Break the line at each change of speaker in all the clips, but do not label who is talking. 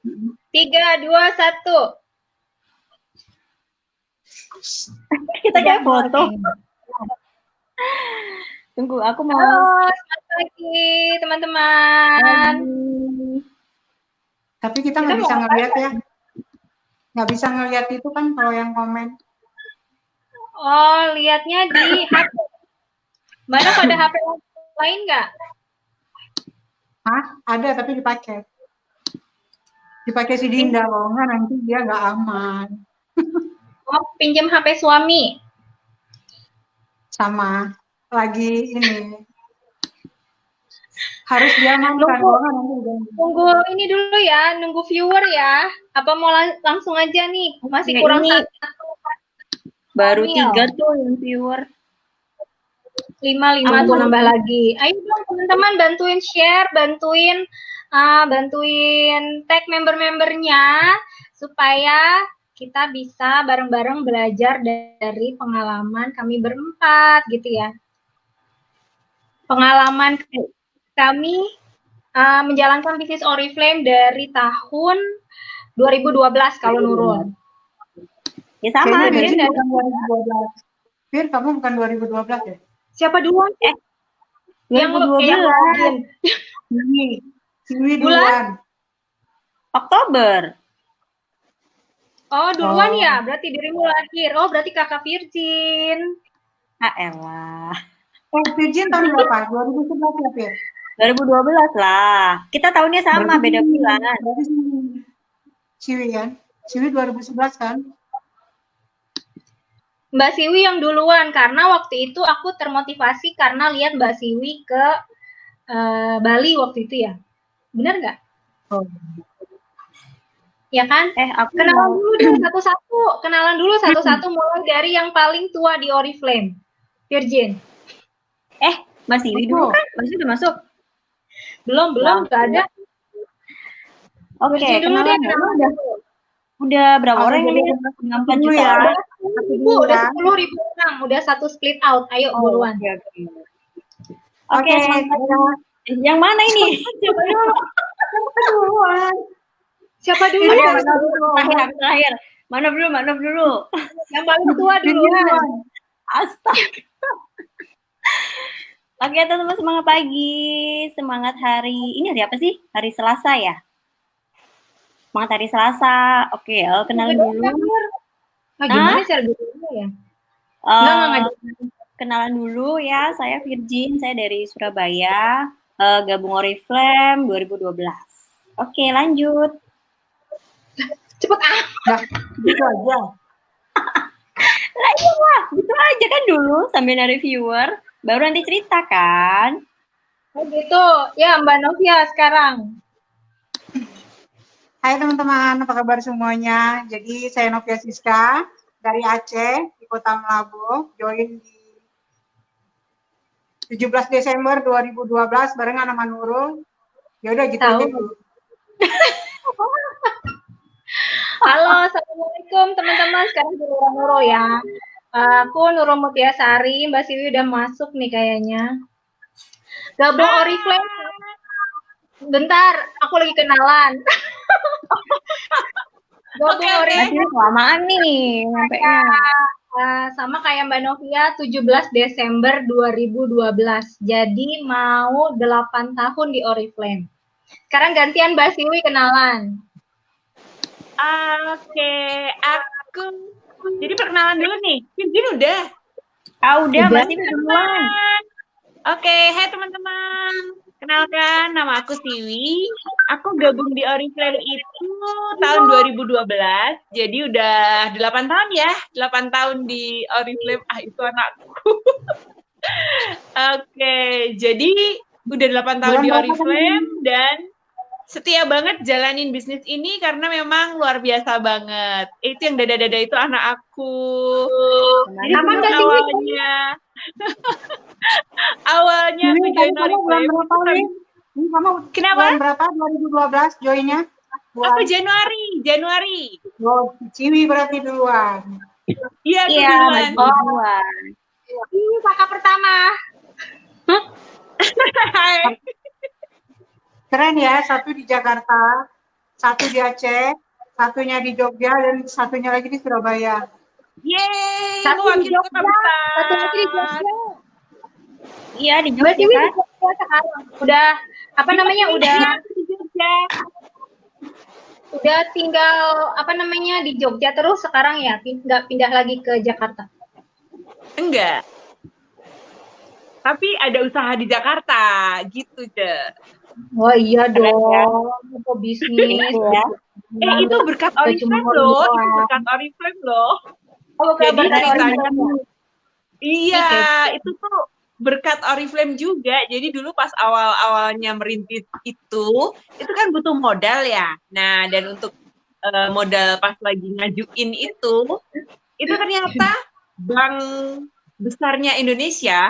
3, 2, 1.
Kita kayak foto. Tunggu, aku mau.
Halo, selamat pagi teman-teman.
Tapi kita nggak bisa ngeliat ya. Nggak bisa ngeliat itu kan kalau yang komen.
Oh, lihatnya di HP. Mana pada HP lain nggak?
Hah? Ada tapi dipakai. Dipakai si Dinda, kalau nggak nanti dia nggak aman.
Oh, pinjam HP suami.
Sama. Lagi ini. Harus diamankan.
Nunggu ini dulu ya, nunggu viewer ya. Apa mau langsung aja nih? Masih
Ya,
kurang
ini.
1.
Baru 3 tuh yang viewer.
5 tuh nambah lagi. Ayo dong teman-teman bantuin share, bantuin tag member-membernya supaya kita bisa bareng-bareng belajar dari pengalaman kami berempat gitu ya. Pengalaman kami menjalankan bisnis Oriflame dari tahun 2012 kalau Nurul.
Ya sama,
dari 2012. Fir, kamu bukan 2012 ya?
Siapa duluan?
2012.
Siwi duluan.
Oktober.
Oh, duluan ya? Berarti dirimu lahir. Oh, berarti kakak Virgin.
Elah.
Virgin tahun berapa? 2011 ya, Fir?
2012 lah. Kita tahunnya sama, beda bulan.
Siwi kan? Siwi 2011 kan?
Mbak Siwi yang duluan, karena waktu itu aku termotivasi karena lihat Mbak Siwi ke Bali waktu itu ya. Benar nggak?
Oh.
Ya kan?
Aku
kenalan dulu deh satu-satu. Kenalan dulu satu-satu mulai dari yang paling tua di Oriflame. Virgin.
Mbak Siwi dulu kan? Mbak Siwi udah masuk?
Belum, nggak ada.
Oke, kenalan dulu. Udah berapa orang yang lihat? 4 juta
ya.
Udah 10.000 orang. Udah satu split out. Ayo buruan.
Oke, yang mana ini?
Siapa dulu?
Terakhir. Mana dulu?
Yang paling tua duluan.
Astaga. Oke, teman-teman, semangat pagi. Semangat hari. Ini hari apa sih? Hari Selasa ya? Semangat hari Selasa. Oke, kenalan dulu.
Gimana cara dulu ya?
Kenalan dulu ya. Saya Virgin. Saya dari Surabaya. Gabung Oriflame 2012. Oke, lanjut.
Cepet
Gitu aja.
Lah iya lah, gitu aja kan dulu sambil narik viewer, baru nanti cerita kan.
Oh gitu, ya Mbak Novia sekarang.
Hai teman-teman, apa kabar semuanya? Jadi saya Novia Siska dari Aceh di Kota Melabu, join di 17 Desember 2012 barengan sama Nurul. Ya udah gitu aja dulu.
Halo, assalamualaikum teman-teman. Sekarang giliran Nurul ya. Aku Nurul Mutiasari, Mbak Siwi udah masuk nih kayaknya. Gabung Oriflame. Bentar, aku lagi kenalan. Gabung Oriflame.
Kelamaan nih sampainya.
Sama kayak Mbak Novia, 17 Desember 2012. Jadi mau 8 tahun di Oriflame. Sekarang gantian Mbak Siwi kenalan.
Oke, aku jadi perkenalan dulu nih. Virgin udah?
Udah, masih duluan.
Oke, hai teman-teman. Kenalkan, nama aku Siwi. Aku gabung di Oriflame itu tahun 2012. Jadi udah 8 tahun ya. 8 tahun di Oriflame. Itu anakku. Oke, jadi udah 8 tahun di Oriflame dan setia banget jalanin bisnis ini karena memang luar biasa banget. Itu yang dada-dada itu anak aku. Jadi awalnya aku join Oriflame.
Kamu
kenapa?
Bulan berapa 2012 joinnya?
Aku Januari.
Oh, Ciwi berarti duluan.
Iya, duluan.
Ini kakak pertama.
Keren ya, satu di Jakarta, satu di Aceh, satunya di Jogja, dan satunya lagi di Surabaya.
Yeay,
Satu di
mewakili kota
Jogja, satu lagi di
besar.
Jogja.
Iya di
Mbak
Jogja
Siwi
kan.
di Jogja sekarang. Udah apa namanya?
Iya, di Jogja.
Udah tinggal apa namanya di Jogja terus sekarang ya, nggak pindah lagi ke Jakarta.
Enggak. Tapi ada usaha di Jakarta, gitu deh.
Oh iya
Keren
dong,
ya.
apa bisnis?
Itu ya.
Itu berkat
Nggak cuma
Oriflame loh, itu
doang.
berkat Oriflame loh.
Oh,
Jadi
berkat
ceritanya,
Oriflame.
iya, itu tuh berkat Oriflame juga. Jadi dulu pas awal-awalnya merintis itu kan butuh modal ya. Nah, dan untuk modal pas lagi ngajuin itu ternyata bank besarnya Indonesia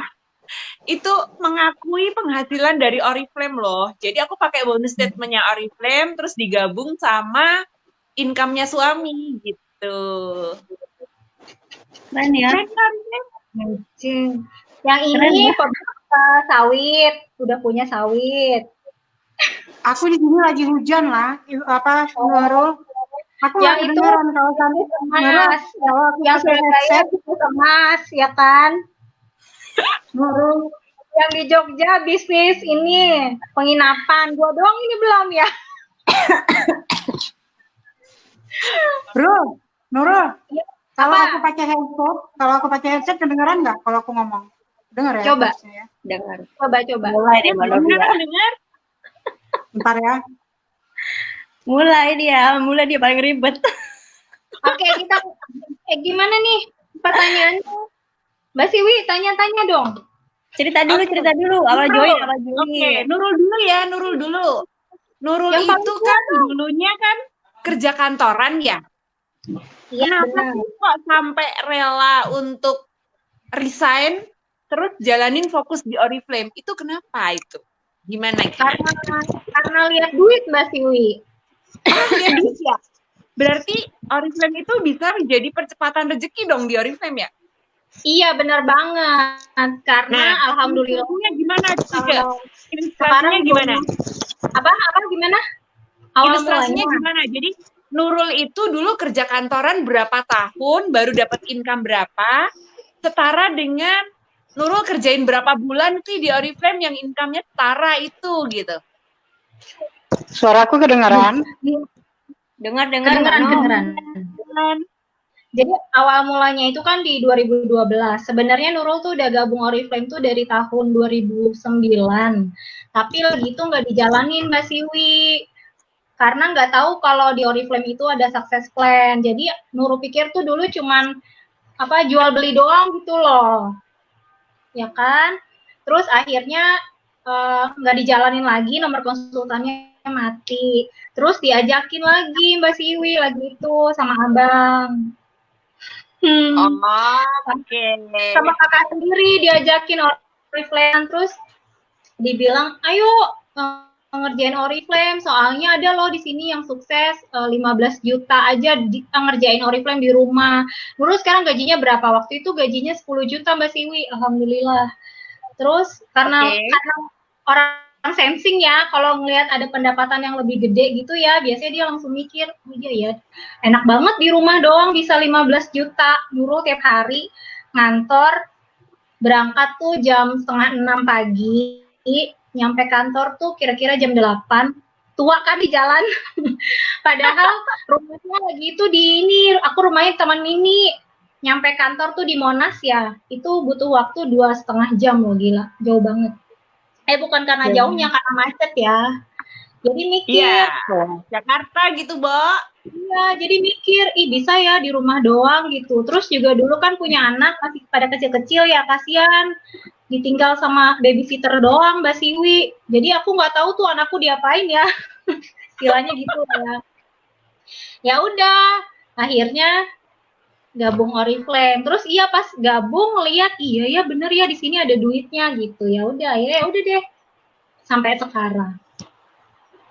itu mengakui penghasilan dari Oriflame loh. Jadi aku pakai bonus statementnya Oriflame terus digabung sama income-nya suami gitu.
Keren ya.
Keren kan?
Yang
Keren
ini
ya.
sawit, udah punya sawit.
Aku di sini lagi hujan lah, Nurul. Aku nggak
Yang itu
kedengeran kalau kamu Nurul.
emas,
Kalau aku
yang
pakai
Surabaya
headset,
itu emas, ya kan?
Nurul.
Yang di Jogja bisnis ini penginapan. Gua doang ini belum ya.
Bro, Nurul.
Ya,
Kalau
apa?
aku pakai headset kedengeran nggak kalau aku ngomong? Dengar ya?
Coba.
harusnya ya.
Dengar.
Coba.
Mulai deh Mbak Novia.
Dengar?
Bentar ya.
Mulai dia paling ribet.
Oke, kita gimana nih pertanyaannya? Mbak Siwi, tanya-tanya dong.
Cerita dulu. Awal join.
Oke, Nurul dulu ya, Nurul dulu. Nurul
Yang paling
itu
tua
kan dulunya kan kerja kantoran ya.
Iya,
Kenapa
benar.
sih kok sampai rela untuk resign terus jalanin fokus di Oriflame? Itu kenapa itu? Gimana?
Karena lihat duit Mbak Siwi.
Ya bisa. Berarti Oriflame itu bisa menjadi percepatan rezeki dong di Oriflame ya?
Iya, benar banget. Karena alhamdulillah
Ilustrasinya gimana juga?
kalau
Ilustrasinya gimana?
apa gimana? Awal
Ilustrasinya
mulanya.
gimana? Jadi Nurul itu dulu kerja kantoran berapa tahun, baru dapat income berapa, setara dengan Nurul kerjain berapa bulan sih di Oriflame yang income-nya setara itu gitu.
Suaraku kedengaran?
Dengar.
Kedengeran. Jadi awal mulanya itu kan di 2012. Sebenarnya Nurul tuh udah gabung Oriflame tuh dari tahun 2009. Tapi lagi itu nggak dijalanin Mbak Siwi. Karena nggak tahu kalau di Oriflame itu ada success plan. Jadi Nurul pikir tuh dulu cuman jual beli doang gitu loh. Ya kan? Terus akhirnya nggak dijalanin lagi, nomor konsultannya mati. Terus diajakin lagi Mbak Siwi lagi itu sama abang.
Oke.
Sama kakak sendiri diajakin Oriflame, terus dibilang ayo ngerjain Oriflame, soalnya ada loh di sini yang sukses 15 juta aja ngerjain Oriflame di rumah. Terus sekarang gajinya berapa? Waktu itu gajinya 10 juta Mbak Siwi, alhamdulillah. Terus karena orang sensing ya, kalau ngelihat ada pendapatan yang lebih gede gitu ya, biasanya dia langsung mikir, oh iya ya, enak banget di rumah doang bisa 15 juta, Nurul tiap hari ngantor, berangkat tuh jam 5:30 pagi, nyampe kantor tuh kira-kira jam 8, tua kan di jalan, padahal rumahnya lagi itu di ini, aku rumahnya Taman Mini, nyampe kantor tuh di Monas ya, itu butuh waktu 2,5 jam loh, gila, jauh banget. Bukan karena jauhnya, karena macet ya. Jadi mikir.
Iya, Jakarta gitu, Bo.
Iya, jadi mikir, bisa ya di rumah doang gitu. Terus juga dulu kan punya anak, masih pada kecil-kecil ya, kasihan. Ditinggal sama babysitter doang, Mbak Siwi. Jadi aku nggak tahu tuh anakku diapain ya. Istilahnya gitu ya. Ya udah, akhirnya gabung Oriflame. Terus pas gabung lihat iya ya bener ya di sini ada duitnya gitu. Ya udah deh sampai sekarang.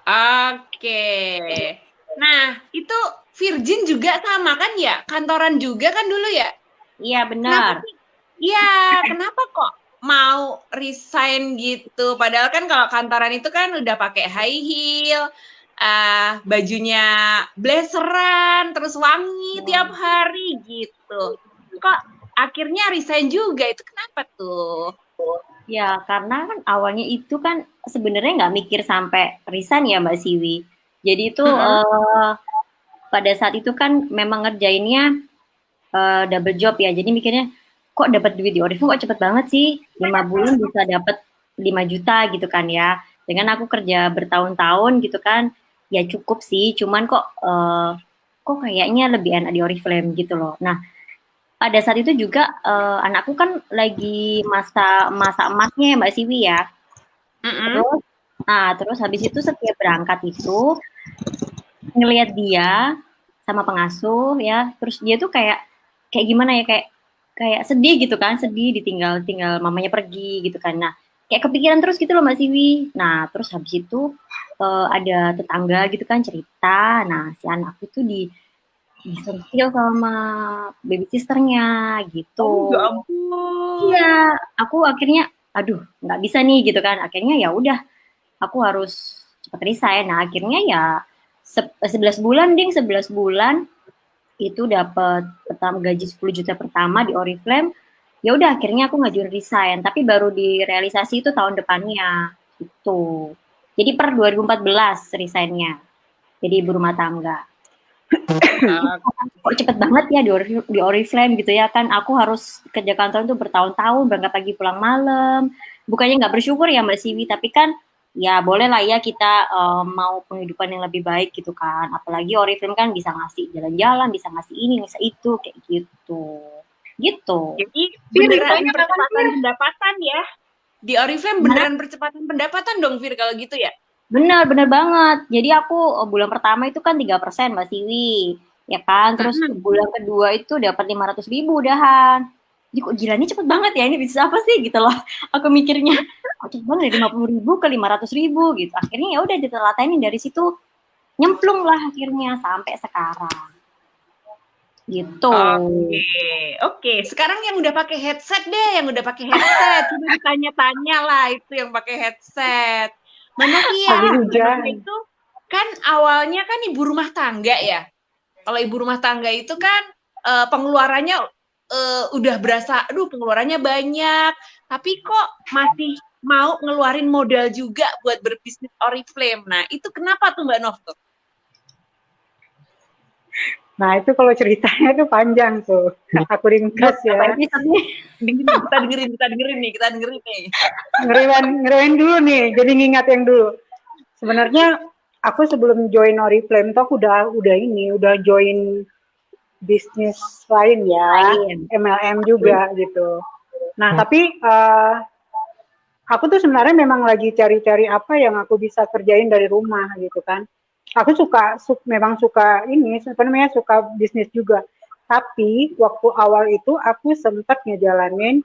Oke. Nah, itu Virgin juga sama kan ya? Kantoran juga kan dulu ya?
Iya, benar.
Iya, kenapa kok mau resign gitu? Padahal kan kalau kantoran itu kan udah pakai high heel, bajunya blazeran, terus wangi tiap hari gitu. Kok akhirnya resign juga, itu kenapa tuh?
Ya, karena kan awalnya itu kan sebenarnya nggak mikir sampai resign ya Mbak Siwi. Jadi itu pada saat itu kan memang ngerjainnya double job ya. Jadi mikirnya kok dapat duit di Oriflame kok cepet banget sih. 5 bulan bisa dapat 5 juta gitu kan ya. Dengan aku kerja bertahun-tahun gitu kan, ya cukup sih. Cuman kok kayaknya lebih enak di Oriflame gitu loh. Nah, pada saat itu juga anakku kan lagi masa emasnya ya Mbak Siwi ya. Terus habis itu setiap berangkat itu ngelihat dia sama pengasuh ya, terus dia tuh kayak gimana ya, kayak sedih gitu kan, sedih ditinggal mamanya pergi gitu kan. Nah, kayak kepikiran terus gitu loh Mbak Siwi. Nah, terus habis itu ada tetangga gitu kan cerita, nah si anak itu disentil sama baby sisternya gitu.
Ya ampun.
Iya, aku akhirnya aduh nggak bisa nih gitu kan. Akhirnya ya udah, aku harus cepat resign. Nah, akhirnya ya 11 bulan 11 bulan itu dapat gaji 10 juta pertama di Oriflame. Ya udah akhirnya aku ngajuin resign, tapi baru direalisasi itu tahun depannya gitu. Jadi per 2014 resignnya. Jadi ibu rumah tangga. Kok cepet banget ya di Oriflame gitu ya kan. Aku harus kerja kantor itu bertahun-tahun, berangkat pagi pulang malam. Bukannya nggak bersyukur ya Mbak Siwi, tapi kan ya boleh lah ya kita mau penghidupan yang lebih baik gitu kan. Apalagi Oriflame kan bisa ngasih jalan-jalan, bisa ngasih ini, bisa itu, kayak gitu.
Jadi beneran percepatan pendapatan ya. Di Oriflame beneran percepatan pendapatan dong Fir kalau gitu ya?
Bener banget. Jadi aku bulan pertama itu kan 3% Mbak Siwi, ya kan. Terus bulan kedua itu dapat 500.000 udahan. Jadi kok gilanya cepet banget ya, ini bisa apa sih gitu loh. Aku mikirnya, kok cepet banget dari 50.000 ke 500.000 gitu. Akhirnya ya udah ditelatenin dari situ, nyemplung lah akhirnya sampai sekarang. Gitu.
Oke. Sekarang yang udah pakai headset deh, Coba ditanya-tanya lah itu yang pakai headset. Mana itu kan awalnya kan ibu rumah tangga ya. Kalau ibu rumah tangga itu kan pengeluarannya udah berasa, aduh pengeluarannya banyak. Tapi kok masih mau ngeluarin modal juga buat berbisnis Oriflame. Nah itu kenapa tuh Mbak Nov tuh?
Nah itu kalau ceritanya tuh panjang tuh. Aku ringkas ya.
Kita dengerin nih.
Ngerewen dulu nih, jadi ngingat yang dulu. Sebenarnya aku sebelum join Oriflame tuh udah join bisnis lain ya, MLM juga gitu. Nah tapi aku tuh sebenarnya memang lagi cari-cari apa yang aku bisa kerjain dari rumah gitu kan. Aku memang suka bisnis juga. Tapi waktu awal itu aku sempat ngejalanin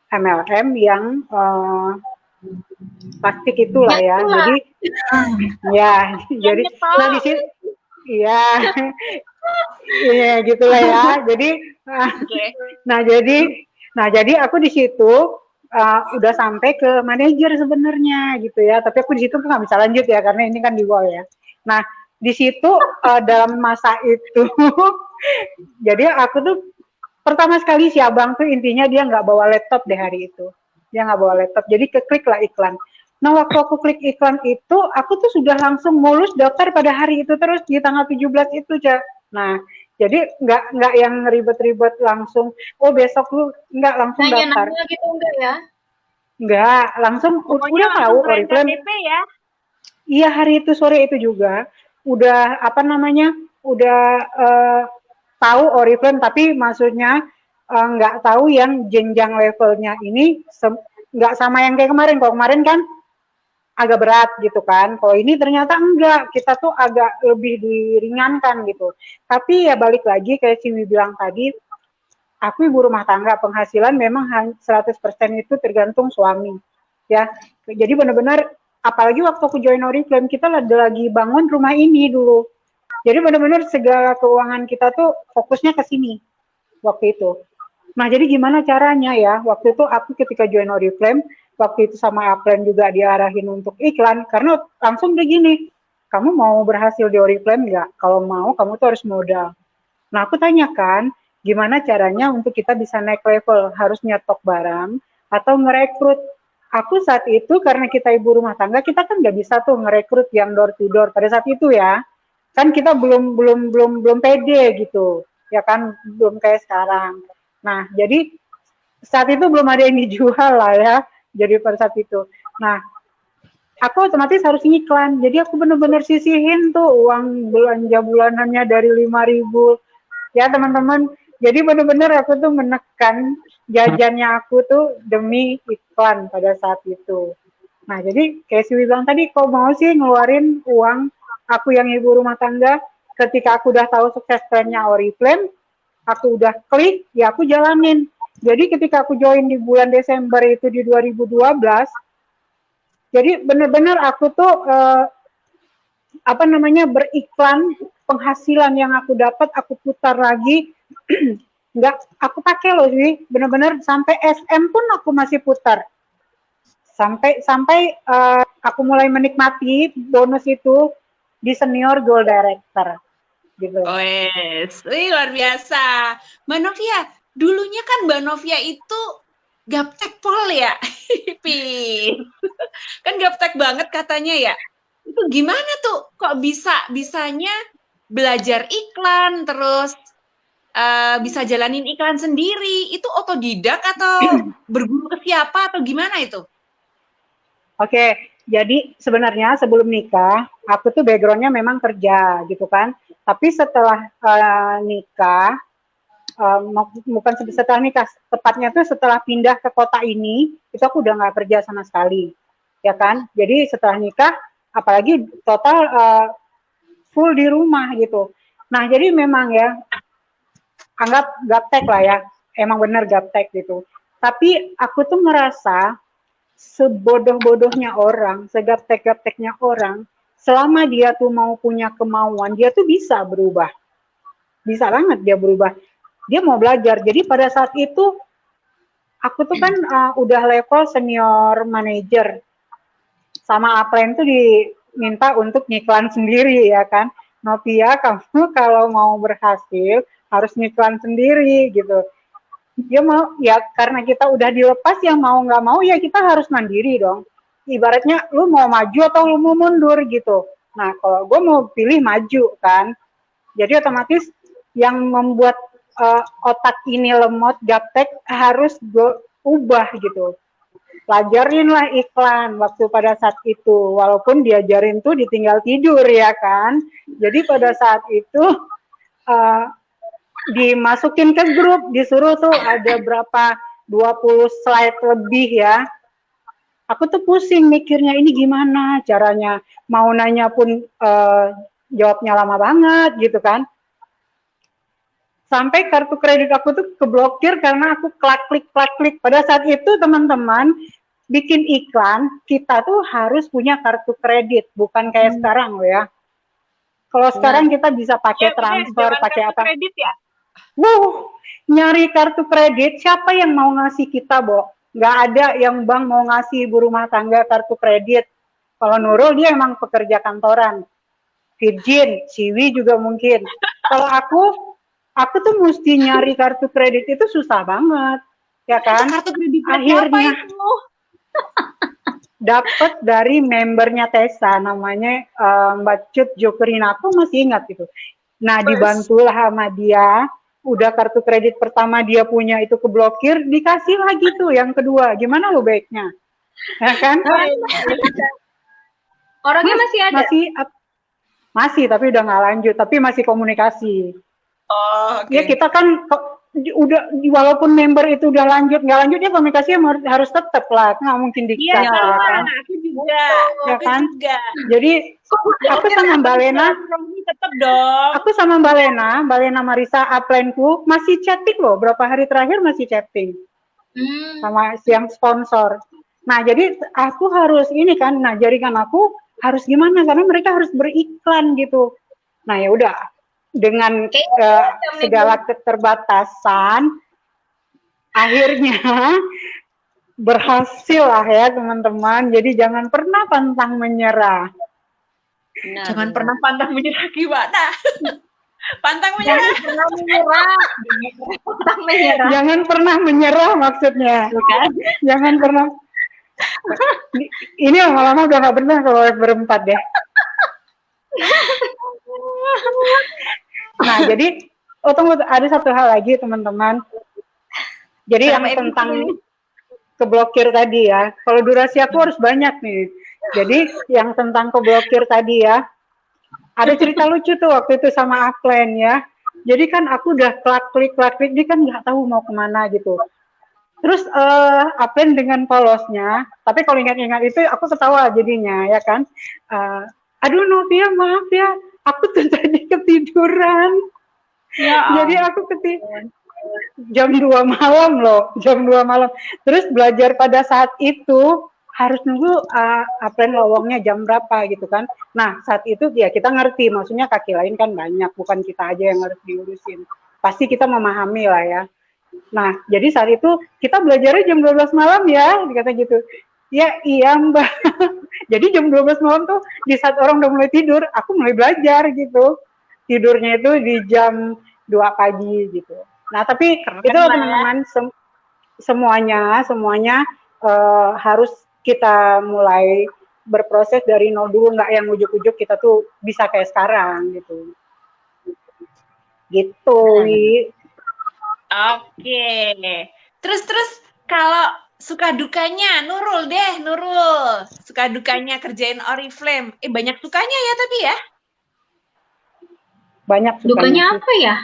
MLM yang plastik itulah ya. Jadi jadi di sini iya gitulah ya. Jadi jadi aku di situ udah sampai ke manajer sebenarnya gitu ya. Tapi aku di situ nggak bisa lanjut ya karena ini kan di wall ya. Nah, di situ dalam masa itu, jadi aku tuh pertama sekali si abang tuh intinya dia nggak bawa laptop deh hari itu. Dia nggak bawa laptop, jadi keklik lah iklan. Nah, waktu aku klik iklan itu, aku tuh sudah langsung mulus daftar pada hari itu terus di tanggal 17 itu, Cak. Nah, jadi nggak yang ribet-ribet langsung, besok lu nggak langsung daftar.
Nanya gitu enggak ya?
Nggak, langsung udah tahu Oriflame.
Ya?
Iya hari itu sore itu juga udah tahu Oriflame, tapi maksudnya nggak tahu yang jenjang levelnya ini nggak sama yang kayak kemarin. Kalau kemarin kan agak berat gitu kan, kalau ini ternyata enggak, kita tuh agak lebih diringankan gitu. Tapi ya balik lagi kayak Ciwi bilang tadi, aku ibu rumah tangga, penghasilan memang 100% itu tergantung suami ya. Jadi benar-benar apalagi waktu aku join Oriflame, kita lagi bangun rumah ini dulu. Jadi benar-benar segala keuangan kita tuh fokusnya ke sini waktu itu. Nah, jadi gimana caranya ya? Waktu itu aku ketika join Oriflame, waktu itu sama Apren juga diarahin untuk iklan, karena langsung begini, kamu mau berhasil di Oriflame nggak? Kalau mau, kamu tuh harus modal. Nah, aku tanyakan, gimana caranya untuk kita bisa naik level? Harus nyetok barang atau ngerekrut? Aku saat itu, karena kita ibu rumah tangga, kita kan nggak bisa tuh ngerekrut yang door to door pada saat itu ya. Kan kita belum pede gitu, ya kan, belum kayak sekarang. Nah, jadi saat itu belum ada yang dijual lah ya, jadi pada saat itu. Nah, aku otomatis harus ngiklan. Jadi aku bener-bener sisihin tuh uang belanja bulanannya dari 5.000. Ya teman-teman, jadi bener-bener aku tuh menekan jajannya aku tuh demi iklan pada saat itu. Nah, jadi kayak si bilang tadi, kok mau sih ngeluarin uang aku yang ibu rumah tangga, ketika aku udah tahu sukses plannya Oriflame, aku udah klik, ya aku jalanin. Jadi ketika aku join di bulan Desember itu di 2012, jadi benar-benar aku tuh beriklan, penghasilan yang aku dapat aku putar lagi, nggak aku pakai loh sih, benar-benar sampai SM pun aku masih putar. Sampai aku mulai menikmati bonus itu di senior gold director gitu.
Wes, luar biasa. Mbak Novia, dulunya kan Mbak Novia itu gaptek pol ya, kan gaptek banget katanya ya. Itu gimana tuh? Kok bisanya belajar iklan terus bisa jalanin iklan sendiri? Itu otodidak atau berguru ke siapa atau gimana itu?
Oke, jadi sebenarnya sebelum nikah, aku tuh backgroundnya memang kerja gitu kan. Tapi setelah nikah, bukan setelah nikah, tepatnya tuh setelah pindah ke kota ini, itu aku udah nggak kerja sama sekali, ya kan. Jadi setelah nikah, apalagi total full di rumah gitu. Nah, jadi memang ya, anggap gaptek lah ya, emang bener gaptek gitu. Tapi aku tuh ngerasa sebodoh-bodohnya orang, segaptek-gapteknya orang, selama dia tuh mau punya kemauan, dia tuh bisa berubah. Bisa banget dia berubah. Dia mau belajar. Jadi pada saat itu, aku tuh kan udah level senior manager. Sama Apren tuh diminta untuk ngiklan sendiri ya kan. Novia, kamu kalau mau berhasil, harus ngiklan sendiri gitu. Dia mau, ya karena kita udah dilepas, ya mau nggak mau ya kita harus mandiri dong. Ibaratnya lu mau maju atau lu mau mundur gitu. Nah, kalau gue mau pilih maju kan. Jadi otomatis yang membuat otak ini lemot, gaptek, harus gue ubah gitu. Pelajarin lah iklan waktu pada saat itu. Walaupun diajarin tuh ditinggal tidur ya kan. Jadi pada saat itu dimasukin ke grup, disuruh tuh ada berapa 20 slide lebih ya. Aku tuh pusing mikirnya ini gimana caranya, mau nanya pun jawabnya lama banget gitu kan. Sampai kartu kredit aku tuh keblokir karena aku klik. Pada saat itu teman-teman, bikin iklan kita tuh harus punya kartu kredit, bukan kayak sekarang loh ya. Kalau sekarang kita bisa pakai transfer, pakai apa?
Kredit ya?
Nyari kartu kredit, siapa yang mau ngasih kita, Bo? Nggak ada yang bank mau ngasih ibu rumah tangga kartu kredit. Kalau Nurul, dia emang pekerja kantoran. Virgin, Siwi juga mungkin. Kalau aku tuh mesti nyari kartu kredit itu susah banget. Ya kan?
Kartu kredit
akhirnya dapat dari membernya Tessa, namanya Mbak Cut Jokerina, aku masih ingat itu. Nah, dibantulah sama dia, udah kartu kredit pertama dia punya itu keblokir, dikasih lagi tuh yang kedua. Gimana lo baiknya? Ya kan?
Orangnya masih ada?
Masih, tapi udah nggak lanjut, tapi masih komunikasi.
Oh,
Ya kita kan udah, walaupun member itu udah nggak lanjut ya komunikasinya harus tetap lah, nggak mungkin di-cut.
Iya, kan? Aku juga.
Ya kan?
Juga.
Jadi aku sama Mbak Lena,
tetap dong.
Aku sama Mbak Lena Marisa upline-ku masih chatting loh, berapa hari terakhir masih chatting sama yang sponsor. Nah, jadi aku harus ini kan, nah jaringan aku harus gimana, karena mereka harus beriklan gitu. Nah, ya udah, dengan segala keterbatasan, akhirnya berhasil lah ya teman-teman. Jadi jangan pernah pantang menyerah.
Benar,
Jangan
benar.
pernah pantang menyerah gimana? Pantang
Jangan
menyerah.
pernah menyerah. Pantang menyerah.
Jangan pernah menyerah maksudnya.
Bukan?
Jangan pernah. Ini lama-lama udah nggak benar kalau berempat deh. Nah, jadi tunggu, ada satu hal lagi teman-teman. Jadi yang
Berapa episode
tentang
ini?
keblokir tadi ya. Kalau durasi aku harus banyak nih. Jadi yang tentang keblokir tadi ya. Ada cerita lucu tuh waktu itu sama Aklen ya. Jadi kan aku udah klik, dia kan nggak tahu mau kemana gitu. Terus Aklen dengan polosnya, tapi kalau ingat-ingat itu aku ketawa jadinya ya kan. Aduh Novia maaf ya, aku tuh tadi ketiduran.
Ya,
Jadi aku ketiduran jam 2 malam loh, jam 2 malam. Terus belajar pada saat itu harus nunggu Apren lowongnya jam berapa gitu kan. Nah saat itu ya kita ngerti, maksudnya kaki lain kan banyak, bukan kita aja yang harus diurusin. Pasti kita memahami lah ya. Nah jadi saat itu kita belajarnya jam 12 malam ya, dikata gitu. Ya iya mbak. Jadi jam 12 malam tuh di saat orang udah mulai tidur, aku mulai belajar gitu. Tidurnya itu di jam 2 pagi gitu. Nah tapi itu teman-teman semuanya harus kita mulai berproses dari nol dulu, nggak yang ujuk-ujuk kita tuh bisa kayak sekarang gitu. Gitu, Wi.
Oke. Terus kalau suka dukanya Nurul deh, Nurul. Suka dukanya kerjain Oriflame. Banyak sukanya ya tapi ya.
Banyak
Dukanya apa ya?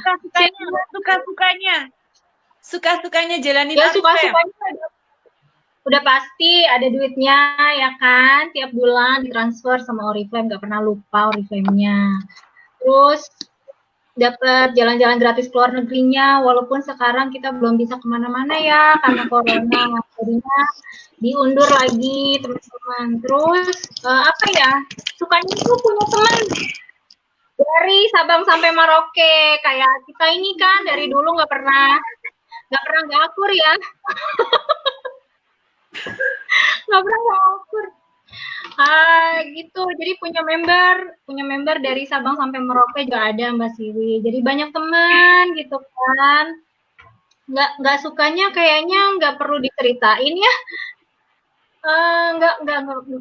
Suka-sukanya jalanin
Ya
Oriflame.
suka-sukanya udah pasti ada duitnya ya kan, tiap bulan ditransfer sama Oriflame, nggak pernah lupa Oriflame-nya. Terus dapat jalan-jalan gratis keluar negerinya, walaupun sekarang kita belum bisa kemana-mana ya karena corona, jadinya diundur lagi teman-teman. Terus apa ya, sukanya itu punya teman dari Sabang sampai Merauke, kayak kita ini kan dari dulu nggak pernah akur ya. Nggak pernah akur. Gitu. Jadi punya member dari Sabang sampai Merauke juga ada Mbak Siwi. Jadi banyak teman gitu kan. Nggak sukanya kayaknya nggak perlu diceritain ya. Nggak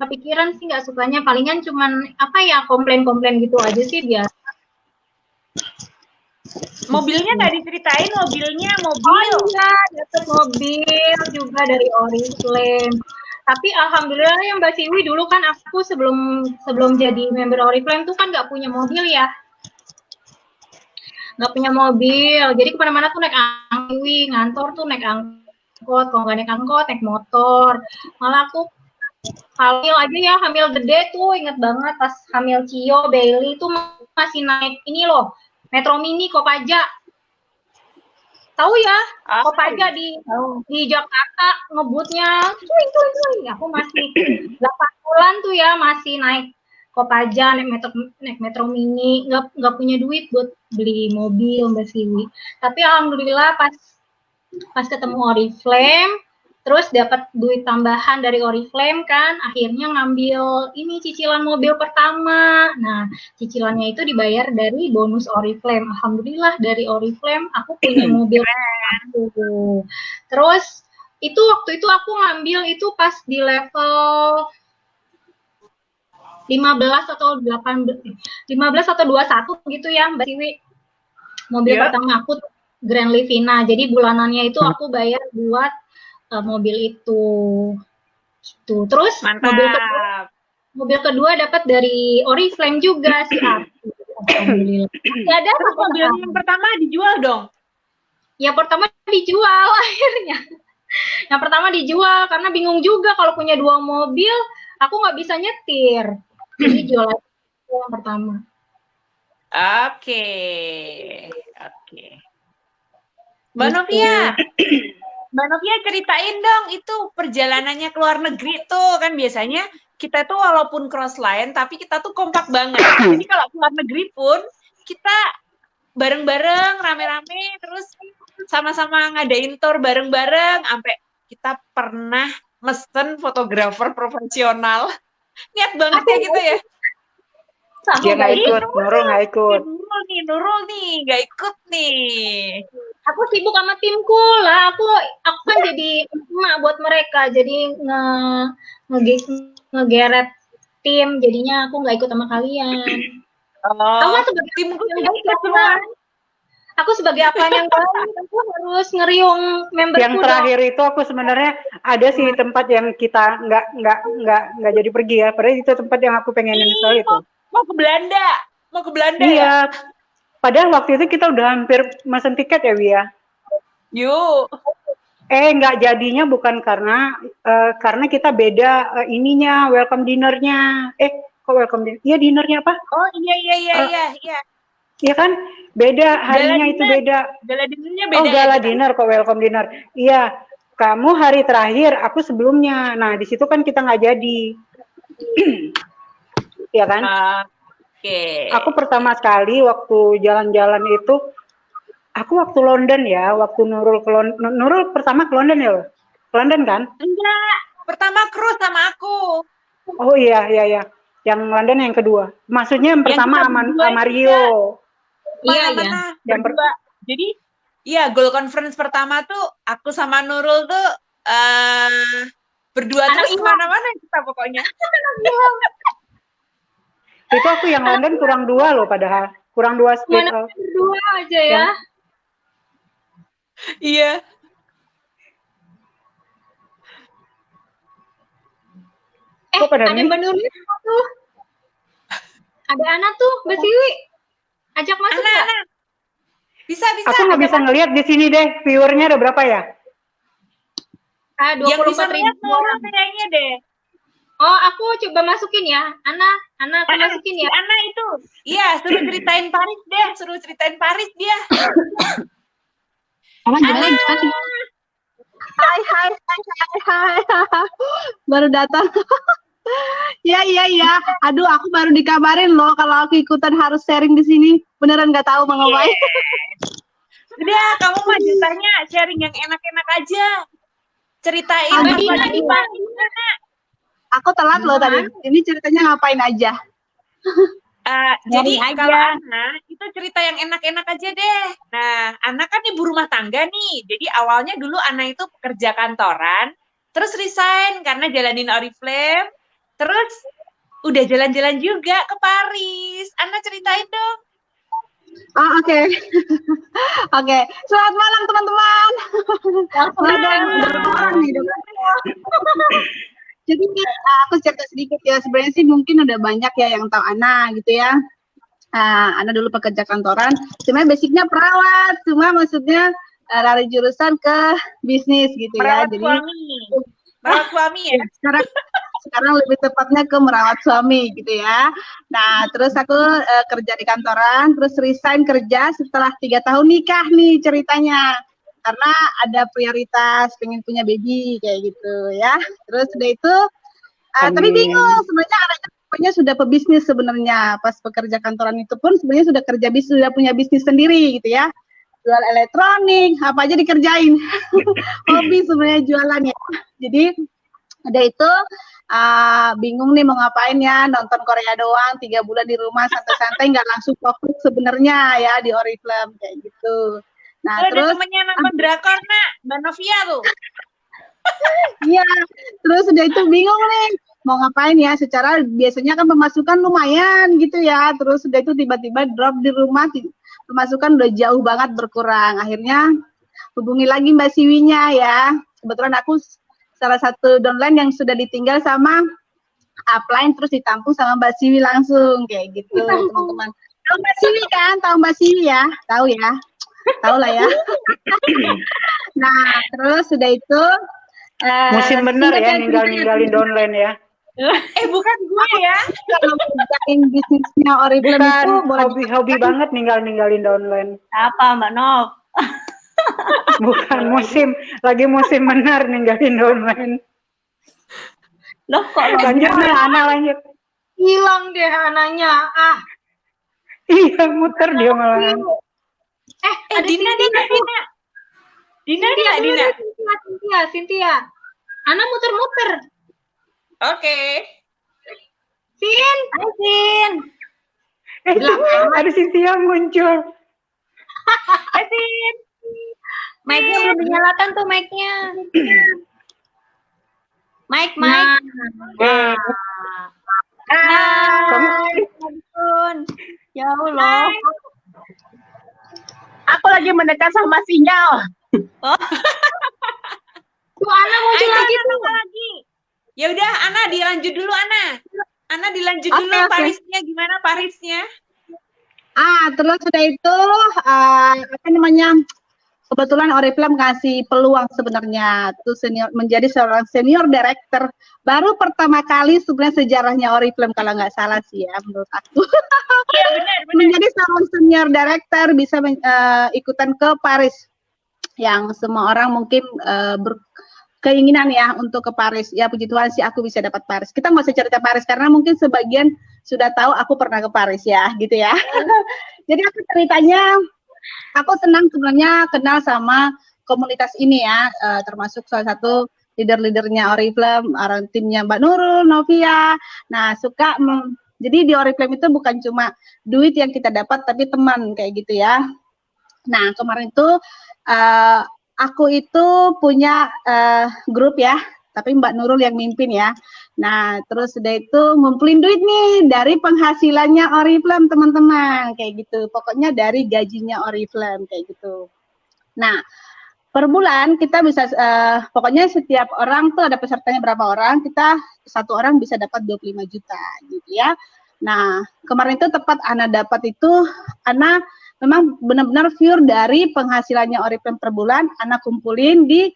kepikiran sih nggak sukanya. Palingan cuman apa ya, komplain gitu aja sih biasa.
Mobilnya nggak diceritain, mobil.
Oh iya, dapat mobil juga dari Oriflame. Tapi alhamdulillah ya Mbak Siwi, dulu kan aku sebelum jadi member Oriflame tuh kan nggak punya mobil ya. Nggak punya mobil, jadi kemana-mana tuh naik angkot, ngantor tuh naik angkot, kalau nggak naik angkot, naik motor. Malah aku hamil aja ya, hamil gede tuh, inget banget pas hamil Cio, Bailey tuh masih naik ini loh, Metro Mini Kopaja. Tahu ya, Kopaja di Jakarta ngebutnya, cuy. Aku masih 8 bulan tuh ya, masih naik Kopaja, naik Metro Mini, nggak punya duit buat beli mobil Mbak Siwi. Tapi alhamdulillah pas ketemu Oriflame, terus dapat duit tambahan dari Oriflame kan, akhirnya ngambil ini cicilan mobil pertama. Nah, cicilannya itu dibayar dari bonus Oriflame. Alhamdulillah dari Oriflame aku punya mobil itu. Terus itu waktu itu aku ngambil itu pas di level 15 atau 21 gitu ya Mbak Siwi. Mobil pertama aku Grand Livina. Jadi bulanannya itu aku bayar buat mobil itu. Tuh. Terus mobil kedua dapat dari Oriflame juga sih. Alhamdulillah. Gak ada
mobil yang pertama dijual dong.
Ya pertama dijual akhirnya. Yang pertama dijual karena bingung juga kalau punya 2 mobil, aku nggak bisa nyetir. Jadi jual aja yang pertama.
Oke. Mbak Novia ceritain dong itu perjalanannya ke luar negeri tuh, kan biasanya kita tuh walaupun cross line tapi kita tuh kompak banget. Jadi kalau ke luar negeri pun kita bareng-bareng, rame-rame, terus sama-sama ngadain tour bareng-bareng, sampai kita pernah mesen fotografer profesional. Niat banget ya gitu ya.
Kamu
Dia nggak
nggak
ikut, Nurul nggak ikut.
Nurul nih, nggak ikut nih.
Aku sibuk sama timku lah. Aku kan jadi emak buat mereka. Jadi ngegeret tim. Jadinya aku nggak ikut sama kalian. Aku kan sebagai
timku
yang
tidak
baik
ikut
lah.
semua.
Aku sebagai apa yang baik, aku harus ngeriung memberku
Yang terakhir itu aku sebenarnya ada sih tempat yang kita nggak jadi pergi ya. Padahal itu tempat yang aku pengenin sekali itu.
Mau ke Belanda ya?
Iya. Padahal waktu itu kita udah hampir mesen tiket ya, Wia.
Yuk.
Nggak jadinya bukan karena kita beda ininya, welcome dinnernya. Kok welcome dinner? Iya, dinnernya apa?
Oh iya.
Iya kan? Beda, harinya itu beda.
Gala dinernya beda.
Oh, gala dinner kok welcome dinner. Iya, kamu hari terakhir, aku sebelumnya. Nah, di situ kan kita nggak jadi. Iya kan?
Oke.
Aku pertama sekali waktu jalan-jalan itu, aku waktu London ya, waktu Nurul ke London. Nurul pertama ke London ya? Ke London kan?
Enggak, pertama cruise sama aku.
Oh iya. Yang London yang kedua. Maksudnya yang pertama sama Rio.
Iya.
Yang
berdua. Jadi, iya, goal conference pertama tuh aku sama Nurul tuh berdua terus kemana-mana kita pokoknya.
Itu aku yang London kurang 2 loh padahal. Kurang 2 speed.
Mana berdua aja ya.
Iya.
Ada Mbak Nurul tuh. Ada Ana tuh, Mbak Siwi. Ajak masuk nggak?
Bisa.
Aku nggak bisa ngelihat di sini deh, viewernya ada berapa ya?
24.000
kayaknya deh.
Oh, aku coba masukin ya. Ana aku masukin ya.
Ana itu. Iya, suruh ceritain Paris dia.
Ana. Hai. Baru datang. Iya. Aduh, aku baru dikabarin loh kalau aku ikutan harus sharing di sini. Beneran nggak tahu mau ngapain.
Udah, kamu mah ceritanya sharing yang enak-enak aja. Ceritain
Mbak
apa
Dina
di Paris.
Aku telat loh tadi. Ini ceritanya ngapain aja?
Jadi kalau Ana itu cerita yang enak-enak aja deh. Nah, Ana kan ibu rumah tangga nih. Jadi awalnya dulu Ana itu pekerja kantoran, terus resign karena jalanin Oriflame, terus udah jalan-jalan juga ke Paris. Ana ceritain dong.
Oh, oke. Oke. Selamat malam teman-teman. Jadi aku cerita sedikit ya. Sebenarnya sih mungkin udah banyak ya yang tahu Ana gitu ya. Ana dulu pekerja kantoran. Sebenarnya basicnya perawat. Cuma maksudnya lari jurusan ke bisnis gitu ya. Jadi
merawat suami ya.
Sekarang lebih tepatnya ke merawat suami gitu ya. Nah, terus aku kerja di kantoran, terus resign kerja setelah 3 tahun nikah nih ceritanya. Karena ada prioritas pengen punya baby kayak gitu ya. Terus udah itu tapi bingung sebenarnya anaknya sudah pebisnis sebenarnya. Pas pekerja kantoran itu pun sebenarnya sudah punya bisnis sendiri gitu ya. Jual elektronik, apa aja dikerjain. Hobi sebenarnya jualan ya. Jadi udah itu bingung nih mau ngapain ya, nonton Korea doang 3 bulan di rumah santai-santai, nggak langsung fokus sebenarnya ya di Oriflame kayak gitu. Nah, terus
temennya nonton drakor Mbak Novia tuh.
Iya, terus udah itu bingung nih mau ngapain ya. Secara biasanya kan pemasukan lumayan gitu ya. Terus udah itu tiba-tiba drop di rumah, pemasukan udah jauh banget berkurang. Akhirnya hubungi lagi Mbak Siwinya ya. Kebetulan aku salah satu downline yang sudah ditinggal sama upline terus ditampung sama Mbak Siwi langsung kayak gitu teman-teman. Tahu Mbak Siwi kan? Tahu Mbak Siwi ya? Tahu ya? Tahu lah ya. Nah, terus sudah itu
musim bener ya ninggalin downline ya.
Bukan gue ya.
Kalau ngerjain bisnisnya Oriflame itu
hobi banget ninggalin downline.
Apa Mbak Nov?
Bukan lagi musim benar ninggalin downline.
Loh kok
lanjut nih Ana lanjut.
Hilang deh anaknya.
Iya muter dia malah.
Ada Dina. Cynthia. Ana muter-muter.
Oke.
Sin.
Ada Cynthia muncul.
Etin.
Mic-nya belum dinyalakan tuh mic-nya. Mic.
Nah,
Kamu
Ampun. Ya Allah.
Aku lagi mendekat sama sinyal.
tuh Ana muncul
Ayo,
lagi
Ana,
tuh.
apa lagi? Ya udah, Ana dilanjut dulu, Ana. Ana dilanjut
Oke,
dulu
oke.
Parisnya, gimana Parisnya?
Terus udah itu apa namanya? Kebetulan Oriflame ngasih peluang sebenarnya tuh menjadi seorang senior director baru pertama kali sebenarnya sejarahnya Oriflame kalau nggak salah sih ya menurut aku.
Iya, benar.
Menjadi seorang senior director bisa ikutan ke Paris yang semua orang mungkin berkeinginan ya untuk ke Paris. Ya puji Tuhan sih aku bisa dapat Paris. Kita nggak usah cerita Paris karena mungkin sebagian sudah tahu aku pernah ke Paris ya gitu ya. Jadi aku ceritanya aku senang sebenarnya kenal sama komunitas ini ya, termasuk salah satu leader-leadernya Oriflame, orang timnya Mbak Nurul, Novia. Nah, jadi di Oriflame itu bukan cuma duit yang kita dapat, tapi teman kayak gitu ya. Nah, kemarin itu aku itu punya grup ya, tapi Mbak Nurul yang mimpin ya. Nah, terus udah itu ngumpulin duit nih dari penghasilannya Oriflame teman-teman, kayak gitu. Pokoknya dari gajinya Oriflame kayak gitu. Nah, per bulan kita bisa, pokoknya setiap orang tuh ada pesertanya berapa orang, kita satu orang bisa dapat 25 juta gitu ya. Nah, kemarin itu tepat Ana dapat itu, Ana memang benar-benar pure dari penghasilannya Oriflame per bulan, Ana kumpulin di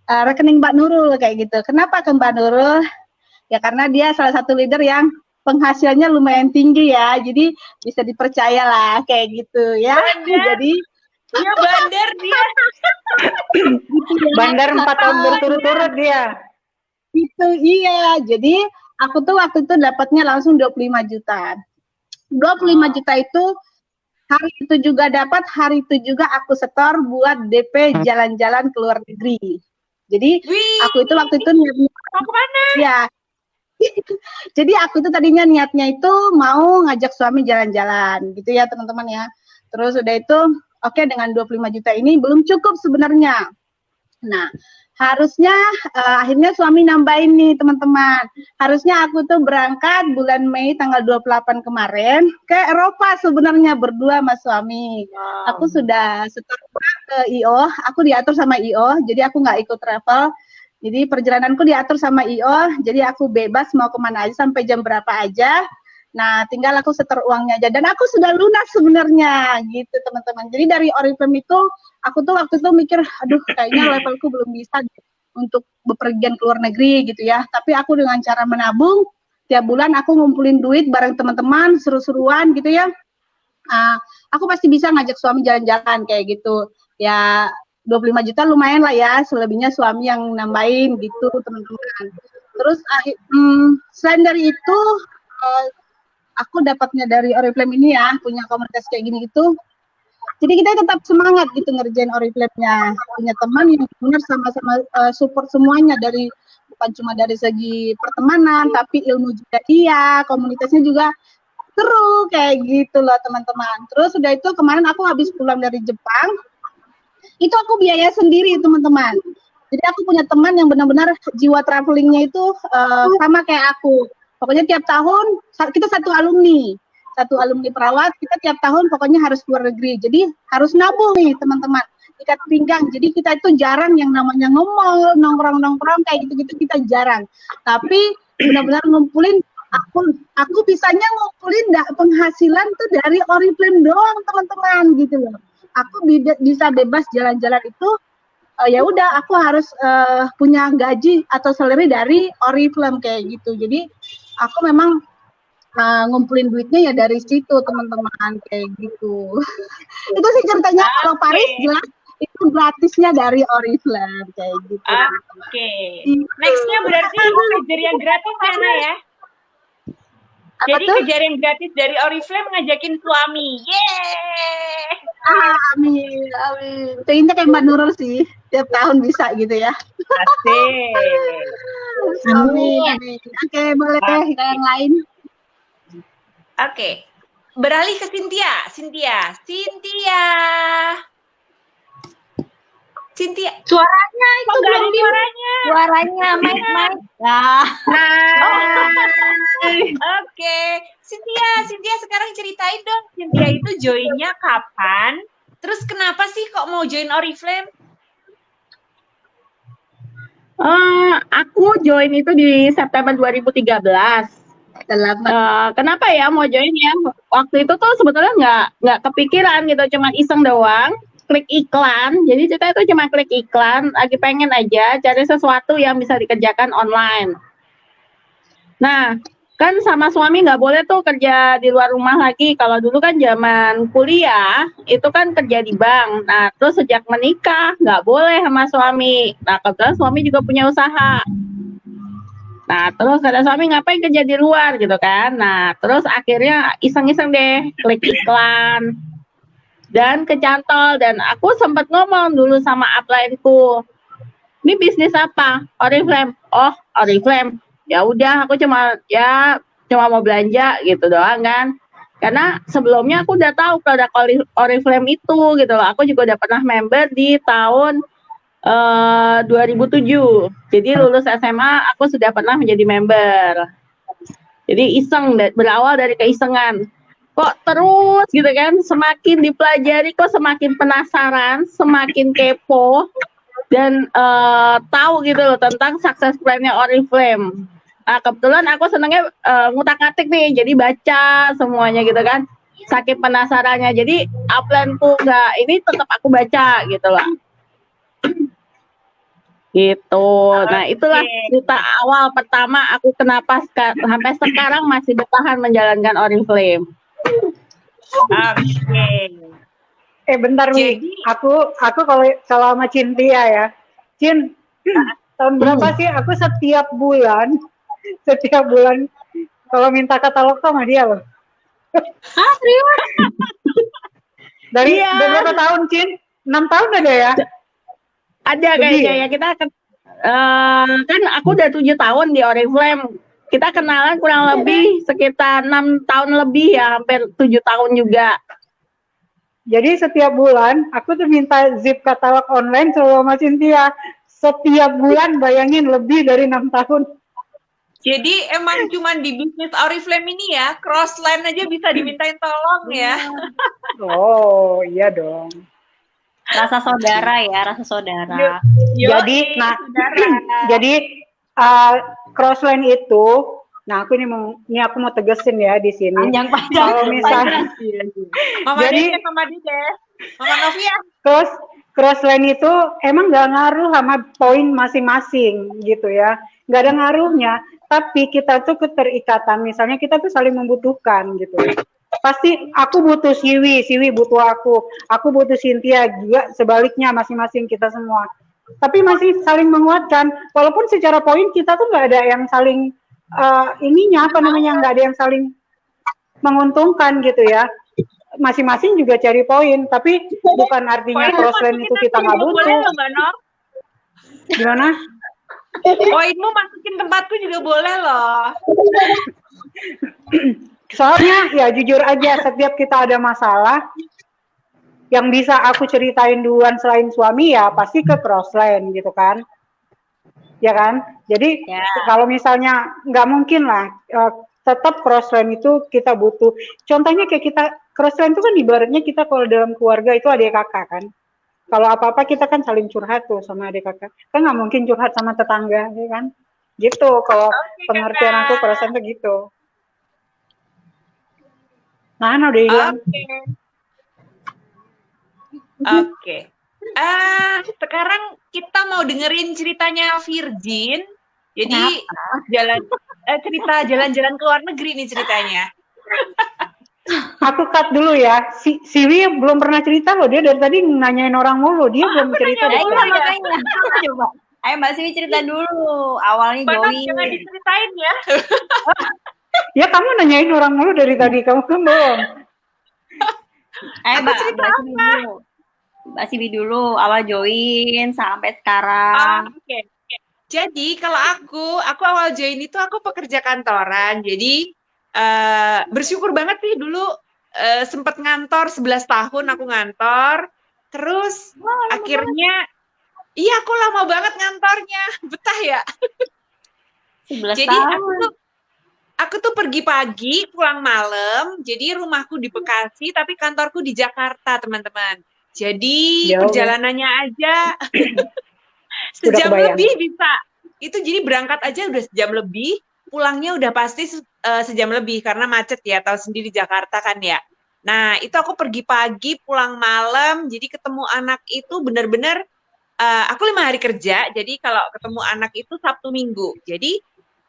rekening Mbak Nurul kayak gitu. Kenapa ke Mbak Nurul? Ya karena dia salah satu leader yang penghasilannya lumayan tinggi ya, jadi bisa dipercaya lah kayak gitu ya. Jadi
Dia bandar dia.
bandar 4 tahun berturut-turut dia.
itu iya. Jadi aku tuh waktu itu dapatnya langsung 25 juta. 25 juta itu hari itu juga dapat, hari itu juga aku setor buat DP jalan-jalan ke luar negeri. Jadi
Wih,
aku itu waktu itu niatnya
mau kemana?
ya. Jadi aku itu tadinya niatnya itu mau ngajak suami jalan-jalan gitu ya teman-teman ya. Terus udah itu oke, dengan 25 juta ini belum cukup sebenarnya. Nah, harusnya akhirnya suami nambahin nih teman-teman. Harusnya aku tuh berangkat bulan Mei tanggal 28 kemarin ke Eropa sebenarnya berdua sama suami.
Wow.
Aku sudah setor ke IO, aku diatur sama IO, jadi aku nggak ikut travel. Jadi perjalananku diatur sama IO, jadi aku bebas mau kemana aja sampai jam berapa aja. Nah, tinggal aku setor uangnya aja. Dan aku sudah lunas sebenarnya, gitu teman-teman. Jadi dari Oriflame itu, aku tuh waktu itu mikir, aduh kayaknya levelku belum bisa untuk bepergian ke luar negeri gitu ya. Tapi aku dengan cara menabung, tiap bulan aku ngumpulin duit bareng teman-teman, seru-seruan gitu ya. Aku pasti bisa ngajak suami jalan-jalan kayak gitu. Ya 25 juta lumayan lah ya, selebihnya suami yang nambahin gitu teman-teman. Terus selain dari itu aku dapatnya dari Oriflame ini ya, punya komunitas kayak gini gitu. Jadi kita tetap semangat gitu ngerjain Oriflame-nya. Punya teman yang benar sama-sama support semuanya, dari bukan cuma dari segi pertemanan, tapi ilmu juga dia, komunitasnya juga seru kayak gitu loh teman-teman. Terus udah itu kemarin aku habis pulang dari Jepang, itu aku biaya sendiri teman-teman. Jadi aku punya teman yang benar-benar jiwa travelingnya itu sama kayak aku. Pokoknya tiap tahun kita satu alumni perawat, kita tiap tahun pokoknya harus keluar negeri. Jadi harus nabung nih teman-teman, ikat pinggang. Jadi kita itu jarang yang namanya nge-mall, nongkrong-nongkrong kayak gitu-gitu, kita jarang. Tapi benar-benar ngumpulin, aku bisanya ngumpulin penghasilan tuh dari Oriflame doang teman-teman gitu loh. Aku bisa bebas jalan-jalan itu, ya udah aku harus punya gaji atau salary dari Oriflame kayak gitu. Jadi aku memang ngumpulin duitnya ya dari situ teman-teman kayak gitu. Itu sih ceritanya. Kalau Paris jelas itu gratisnya dari Oriflame kayak gitu.
Oke. Nextnya berarti kejar yang gratis mana ya?
Apa
Jadi
tuh?
kejar yang gratis dari Oriflame ngajakin suami. Yeay!
Amin, amin. Pengennya kayak Mbak Nurul sih, tiap tahun bisa gitu ya.
Asik.
Amin, amin. Oke, boleh yang lain.
Oke. beralih ke Cynthia.
Suaranya itu
Kok nggak
belum
ada
di
suaranya?
Suaranya mic. Nah,
Oke, Cynthia sekarang ceritain dong. Cynthia itu joinnya kapan? Terus kenapa sih kok mau join Oriflame?
Aku join itu di September 2013. Kenapa ya mau join ya? Waktu itu tuh sebetulnya nggak kepikiran gitu, cuma iseng doang. Klik iklan, jadi kita itu cuma klik iklan, lagi pengen aja cari sesuatu yang bisa dikerjakan online. Nah, kan sama suami nggak boleh tuh kerja di luar rumah lagi. Kalau dulu kan zaman kuliah, itu kan kerja di bank. Nah, terus sejak menikah, nggak boleh sama suami. Nah, kebetulan suami juga punya usaha. Nah, terus kata suami ngapain kerja di luar gitu kan. Nah, terus akhirnya iseng-iseng deh, klik iklan. Dan kecantol, dan aku sempat ngomong dulu sama upline-ku, ini bisnis apa? Oriflame. Oh, Oriflame. Ya udah, aku cuma mau belanja gitu doang kan. Karena sebelumnya aku udah tahu produk Oriflame itu gitu loh. Aku juga udah pernah member di tahun 2007. Jadi lulus SMA aku sudah pernah menjadi member. Jadi iseng, berawal dari keisengan. Kok terus gitu kan, semakin dipelajari kok semakin penasaran, semakin kepo, dan tahu gitu loh tentang success plan-nya Oriflame. Nah, kebetulan aku senangnya ngutak-ngatik nih, jadi baca semuanya gitu kan, saking penasarannya. Jadi upline-ku nggak ini tetap aku baca gitu loh. Gitu. Nah, itulah cerita awal pertama aku kenapa sampai sekarang masih bertahan menjalankan Oriflame.
Oke.
Bentar nih.
Jadi
Aku kalau sama Cynthia ya. Cin, tahun berapa sih aku setiap bulan kalau minta katalog sama dia loh.
Hah, serius?
Dari berapa tahun, Cin? 6 tahun ada ya?
Ada kayaknya ya. Kita kan aku udah 7 tahun di Oriflame. Kita kenalan kurang lebih sekitar 6 tahun lebih ya, hampir 7 tahun juga.
Jadi setiap bulan aku tuh minta zip katalog online sama Cynthia. Setiap bulan bayangin lebih dari 6 tahun.
Jadi emang cuman di bisnis Oriflame ini ya, crossline aja bisa dimintain tolong ya.
Oh, iya dong.
rasa saudara ya, rasa saudara.
Jadi, nah, jadi crossline itu, nah aku ini aku mau tegesin ya di sini.
Panjang-panjang.
Kalau misalnya, jadi
Mama Novia.
Crossline itu emang nggak ngaruh sama poin masing-masing gitu ya, nggak ada ngaruhnya. Tapi kita tuh keterikatan, misalnya kita tuh saling membutuhkan gitu. Pasti aku butuh Siwi butuh aku butuh Cynthia juga, sebaliknya masing-masing kita semua. Tapi masih saling menguatkan, walaupun secara poin kita tuh nggak ada yang saling nggak ada yang saling menguntungkan gitu ya. Masing-masing juga cari poin, tapi bukan artinya crossline itu kita nggak butuh.
Boleh loh, Mbak Nov.
Gimana?
Poinmu masukin tempatku juga boleh loh.
Soalnya ya jujur aja, setiap kita ada masalah, yang bisa aku ceritain duluan selain suami ya pasti ke crossline gitu kan. Ya kan? Jadi kalau misalnya nggak mungkin lah, tetap crossline itu kita butuh. Contohnya kayak kita, crossline itu kan ibaratnya kita kalau dalam keluarga itu adik kakak kan. Kalau apa-apa kita kan saling curhat tuh sama adik kakak. Kan nggak mungkin curhat sama tetangga, ya kan? Gitu, kalau pengertian aku crossline tuh gitu. Mana udah hilang?
Oke. Sekarang kita mau dengerin ceritanya Virgin. Jadi cerita jalan-jalan ke luar negeri nih ceritanya.
Aku cut dulu ya. Siwi belum pernah cerita loh, dia dari tadi nanyain orang mulu, dia belum cerita.
Makanya. Coba. Ayo Mbak Siwi cerita dulu. Awalnya join.
Jangan diceritain ya.
Ya kamu nanyain orang mulu dari tadi, kamu kan belum.
Ayo Mbak Siwi dulu. Mbak Siwi dulu, awal join sampai sekarang.
Oke. Jadi kalau aku awal join itu aku pekerja kantoran. Jadi bersyukur banget sih dulu sempat ngantor 11 tahun aku ngantor. Terus akhirnya iya aku lama banget ngantornya. Betah ya.
11
Jadi
tahun.
aku tuh pergi pagi, pulang malam. Jadi rumahku di Bekasi, tapi kantorku di Jakarta, teman-teman. Jadi
Jauh, ya.
perjalanannya aja
Udah
sejam
kebayang.
lebih bisa. Itu jadi berangkat aja udah sejam lebih, pulangnya udah pasti sejam lebih karena macet ya, tahu sendiri Jakarta kan ya. Nah, itu aku pergi pagi, pulang malam, jadi ketemu anak itu benar-benar aku 5 hari kerja, jadi kalau ketemu anak itu Sabtu Minggu. Jadi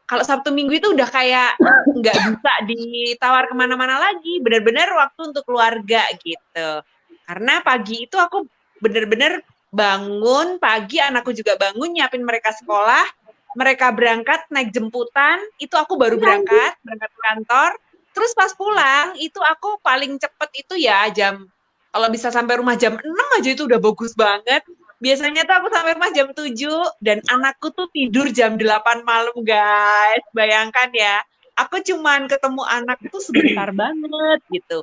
kalau Sabtu Minggu itu udah kayak nggak bisa ditawar kemana-mana lagi, benar-benar waktu untuk keluarga gitu. Karena pagi itu aku benar-benar bangun pagi, anakku juga bangun, nyiapin mereka sekolah, mereka berangkat naik jemputan, itu aku baru berangkat ke kantor. Terus pas pulang itu aku paling cepet itu ya kalau bisa sampai rumah jam 6 aja itu udah bagus banget. Biasanya tuh aku sampai rumah jam 7 dan anakku tuh tidur jam 8 malam, guys. Bayangkan ya, aku cuman ketemu anak tuh sebentar banget gitu.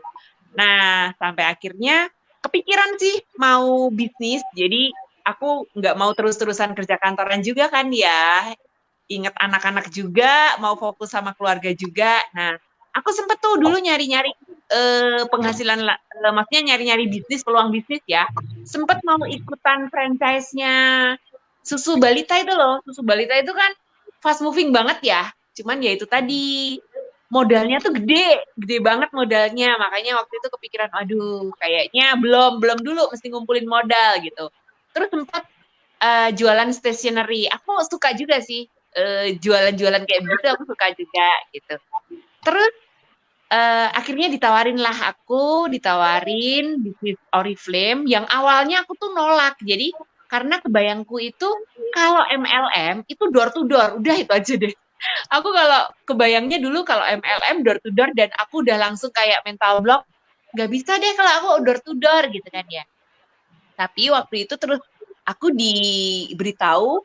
Nah, sampai akhirnya kepikiran sih mau bisnis. Jadi aku nggak mau terus-terusan kerja kantoran juga kan ya. Ingat anak-anak juga, mau fokus sama keluarga juga. Nah, aku sempet tuh dulu nyari-nyari penghasilan, maksudnya nyari-nyari bisnis, peluang bisnis ya. Sempet mau ikutan franchise-nya Susu Balita itu loh. Susu Balita itu kan fast moving banget ya. Cuman ya itu tadi, modalnya tuh gede banget modalnya. Makanya waktu itu kepikiran, aduh kayaknya belum dulu, mesti ngumpulin modal gitu. Terus sempat jualan stationery. Aku suka juga sih jualan-jualan kayak gitu, aku suka juga gitu. Terus akhirnya ditawarin bisnis Oriflame yang awalnya aku tuh nolak. Jadi karena kebayangku itu kalau MLM itu door to door, udah itu aja deh. Aku kalau kebayangnya dulu kalau MLM door to door dan aku udah langsung kayak mental block, nggak bisa deh kalau aku door to door gitu kan ya. Tapi waktu itu terus aku diberitahu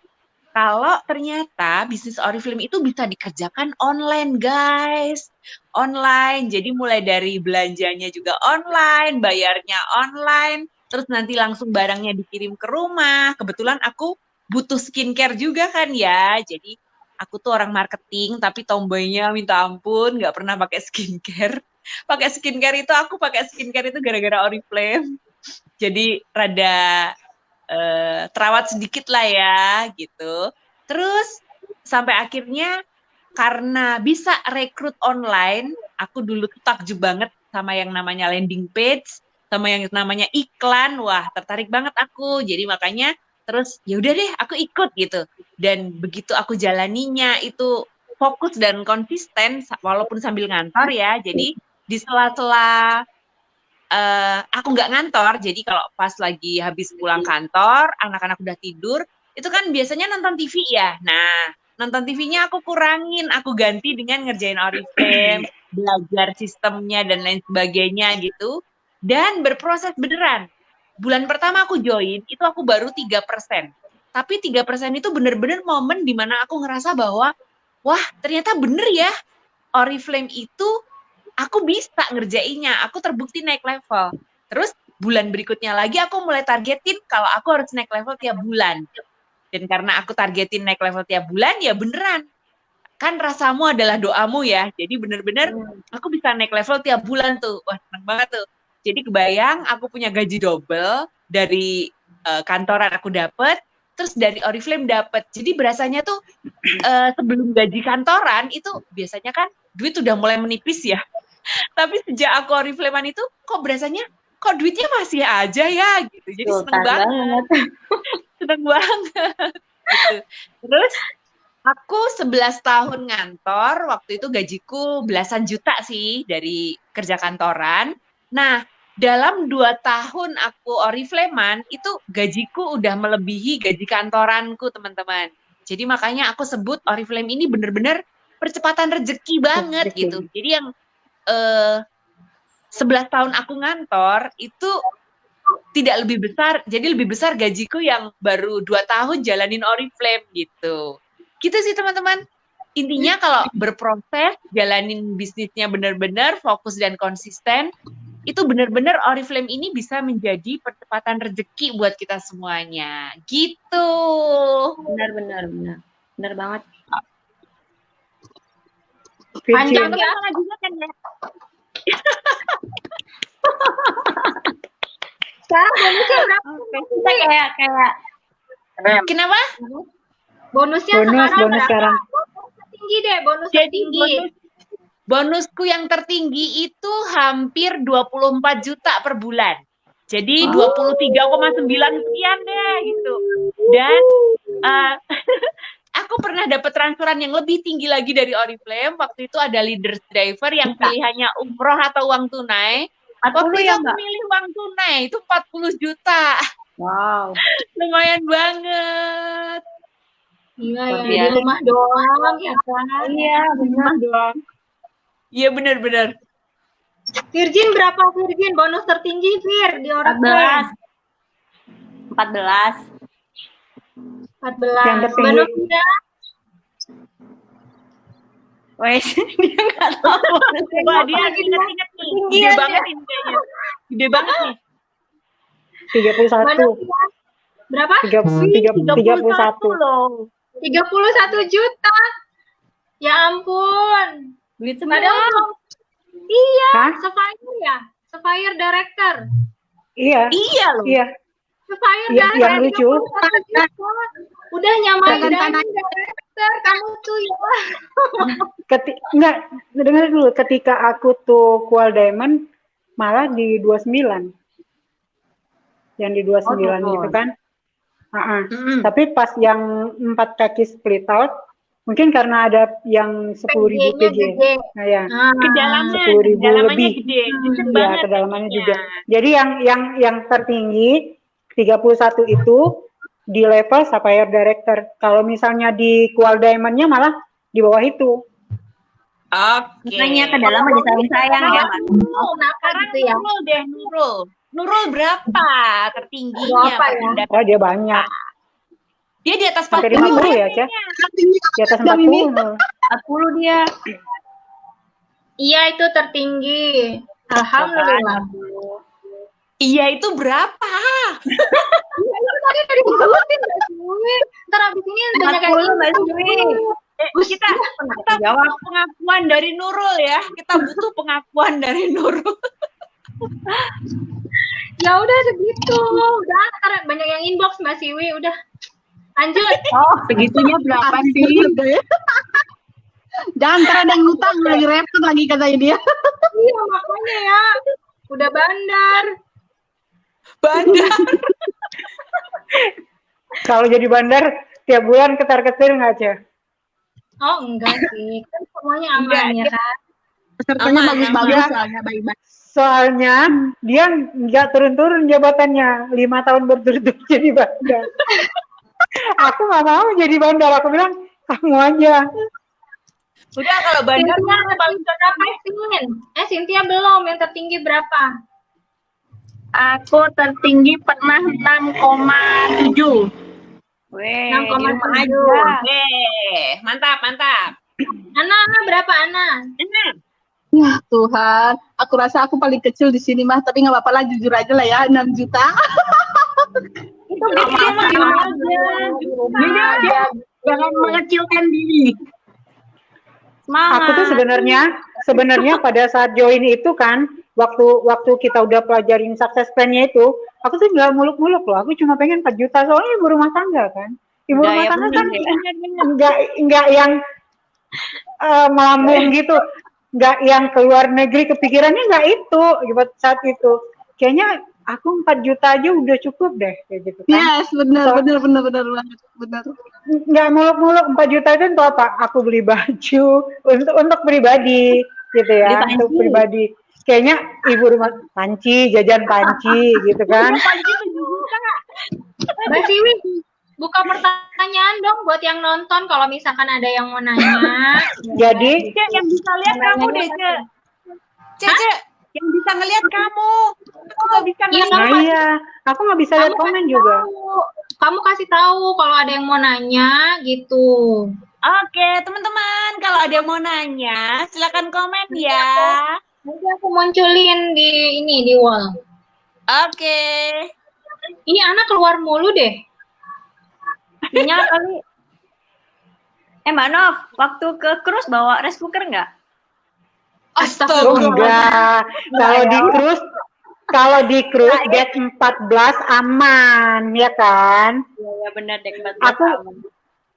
kalau ternyata bisnis Oriflame itu bisa dikerjakan online, guys. Online, jadi mulai dari belanjanya juga online, bayarnya online, terus nanti langsung barangnya dikirim ke rumah. Kebetulan aku butuh skincare juga kan ya, jadi aku tuh orang marketing, tapi tomboynya minta ampun, nggak pernah pakai skincare. Pakai skincare itu gara-gara Oriflame. Jadi rada terawat sedikit lah ya gitu. Terus sampai akhirnya karena bisa rekrut online, aku dulu tuh takjub banget sama yang namanya landing page, sama yang namanya iklan. Wah, tertarik banget aku. Jadi makanya terus ya udah deh aku ikut gitu. Dan begitu aku jalaninya itu fokus dan konsisten walaupun sambil ngantor ya. Jadi di sela-sela aku nggak ngantor, jadi kalau pas lagi habis pulang kantor, anak-anak udah tidur, itu kan biasanya nonton TV ya. Nah, nonton TV-nya aku kurangin, aku ganti dengan ngerjain Oriflame, belajar sistemnya dan lain sebagainya gitu. Dan berproses beneran. Bulan pertama aku join, itu aku baru 3%. Tapi 3% itu bener-bener momen dimana aku ngerasa bahwa, wah ternyata bener ya, Oriflame itu aku bisa ngerjainnya, aku terbukti naik level. Terus bulan berikutnya lagi aku mulai targetin kalau aku harus naik level tiap bulan. Dan karena aku targetin naik level tiap bulan, ya beneran. Kan rasamu adalah doamu ya. Jadi bener-bener aku bisa naik level tiap bulan tuh. Wah, seneng banget tuh. Jadi kebayang aku punya gaji double dari kantoran aku dapet, terus dari Oriflame dapet. Jadi berasanya tuh sebelum gaji kantoran itu biasanya kan duit udah mulai menipis ya. Tapi sejak aku Oriflame itu kok berasanya kok duitnya masih aja ya gitu. Jadi seneng banget. Seneng banget. Gitu. Terus aku 11 tahun ngantor, waktu itu gajiku belasan juta sih dari kerja kantoran. Nah, dalam 2 tahun aku Oriflame-an, itu gajiku udah melebihi gaji kantoranku, teman-teman. Jadi makanya aku sebut Oriflame ini bener-bener percepatan rezeki banget gitu. Jadi yang 11 tahun aku ngantor itu tidak lebih besar, jadi lebih besar gajiku yang baru 2 tahun jalanin Oriflame gitu. Gitu sih teman-teman. Intinya kalau berproses, jalanin bisnisnya benar-benar fokus dan konsisten, itu benar-benar Oriflame ini bisa menjadi percepatan rezeki buat kita semuanya. Gitu.
Benar banget.
Panjang
Virgin.
ya.
Sama juga kan ya.
Sekarang bonusnya berapa?
Kita kayak
Kenapa?
Bonusnya
Bonus
sekarang berapa?
sekarang.
Bonus tertinggi deh, bonus
Jadi
tertinggi.
bonusku yang tertinggi itu hampir 24 juta per bulan. Jadi 23,9 sekian deh gitu. Dan aku pernah dapat transferan yang lebih tinggi lagi dari Oriflame. Waktu itu ada leaders driver yang pilihannya umroh atau uang tunai.
40
Waktu itu
ya,
aku
Mbak?
milih uang tunai, itu 40 juta.
Wow.
Lumayan banget.
Iya
Luar
ya, di
biasa.
rumah doang ya kan.
Iya, benar.
doang. Iya benar-benar.
Virgin berapa Virgin? Bonus tertinggi Vir di Oriflame.
14.
14.
Yang tertinggi.
Bonusnya
Wes, dia nggak tahu.
Wah, dia ingat-ingat nih.
Tinggi
Gede
aja.
banget ini kayaknya. Gede banget nih.
31.
bonusnya berapa?
31.
loh.
31 juta. Ya ampun.
Duit
Padahal
semua.
belum. Iya,
Hah?
Sapphire ya. Sapphire Director.
Iya.
Iya loh.
Iya.
Sapphire
Iya,
Director.
yang lucu.
31 juta. Udah nyamain
Jangan
Diamond Director. Kamu tuh ya.
Enggak, dengar dulu. Ketika aku tuh Kual Diamond malah di 29. Yang di 29
turun.
gitu kan. Tapi pas yang 4 kaki split out, mungkin karena ada yang 10.000
PG-nya
PG.
gede.
Nah, ya.
Kedalaman,
10.000
kedalamannya
lebih.
gede. Gede
Ya,
banget.
kedalamannya
pastinya.
juga. Jadi yang tertinggi 31 itu di level Sapphire Director. Kalau misalnya di Kual Diamond-nya malah di bawah itu.
Oke.
Makanya kedalaman disayang-sayang ya, Mbak.
Oh, kenapa
Sekarang
gitu ya?
Nurul deh, Nurul. Nurul berapa tertingginya?
Berapa ya?
Pendapat?
Wah, dia banyak.
Dia di atas
Sampai
40
50 ya, Cah? Di atas
Dan ini
40.
40 dia.
Iya, itu tertinggi. Alhamdulillah.
Iya, itu berapa?
Tadi udah disebutin Mbak Siwi. Ntar abis ini banyak yang
40 Mbak Siwi.
Kita butuh pengakuan dari Nurul ya. Kita butuh pengakuan dari Nurul.
Ya udah segitu. Udah, karena banyak yang inbox Mbak Siwi. Udah. Lanjut.
Segitunya berapa sih? Jangan ntar ada yang ngutang lagi repot lagi katanya dia.
Iya, makanya ya. Udah bandar.
Bandar.
Kalau jadi bandar, tiap bulan ketar-ketir nggak, Cah?
Oh, enggak sih. Kan semuanya aman
Enggak,
ya kan?
Pesertanya
Aman,
bagus-bagus
aman.
soalnya baik-baik.
Soalnya dia nggak turun-turun jabatannya 5 tahun berturut-turut jadi bandar. Aku nggak mau jadi bandar. Aku bilang kamu aja.
Udah kalau bandar
Cynthia
kan paling
berapa, Sin? Cynthia belum. Yang tertinggi berapa?
Aku tertinggi pernah 6,7.
Weh,
6,7.
di rumah aja.
Mantap, mantap.
Ana berapa Ana?
Ya Tuhan, aku rasa aku paling kecil di sini mah, tapi nggak apa-apa lah, jujur aja lah ya, 6 juta.
Itu dia mah di rumah aja.
Dia jangan mengecilkan diri.
Semangat.
Aku tuh sebenarnya pada saat join itu kan, waktu kita udah pelajarin success plan-nya itu, aku tuh nggak muluk-muluk loh. Aku cuma pengen 4 juta soalnya ibu rumah tangga kan. Ibu
Udah,
rumah
ya
tangga
bener,
kan nggak yang melambung gitu, nggak yang keluar negeri, kepikirannya nggak itu buat saat itu. Kayaknya aku 4 juta aja udah cukup deh kayak gitu kan.
Yes, benar banget, benar.
Nggak muluk-muluk 4 juta itu untuk apa? Aku beli baju untuk pribadi gitu ya,
Beli
untuk
panci.
pribadi. Kayaknya ibu rumah panci, jajan panci gitu kan.
Mbak Siwi, buka pertanyaan dong buat yang nonton kalau misalkan ada yang mau nanya.
Jadi
Cek, yang bisa lihat kamu deh, Cek. Cek, yang bisa ngelihat kamu. Aku nggak bisa
Iya,
ngelihat.
nah iya, aku nggak bisa lihat komen juga.
Kamu kasih tahu kalau ada yang mau nanya gitu.
Oke, teman-teman, kalau ada yang mau nanya, silakan komen ya.
Nanti aku munculin di ini di wall.
Oke.
Ini anak keluar mulu deh.
Minyak kali. Mbak Nov, waktu ke cruise bawa rice cooker nggak?
Oh, enggak. Kalau di cruise deck 14 aman, ya kan?
Iya benar deh.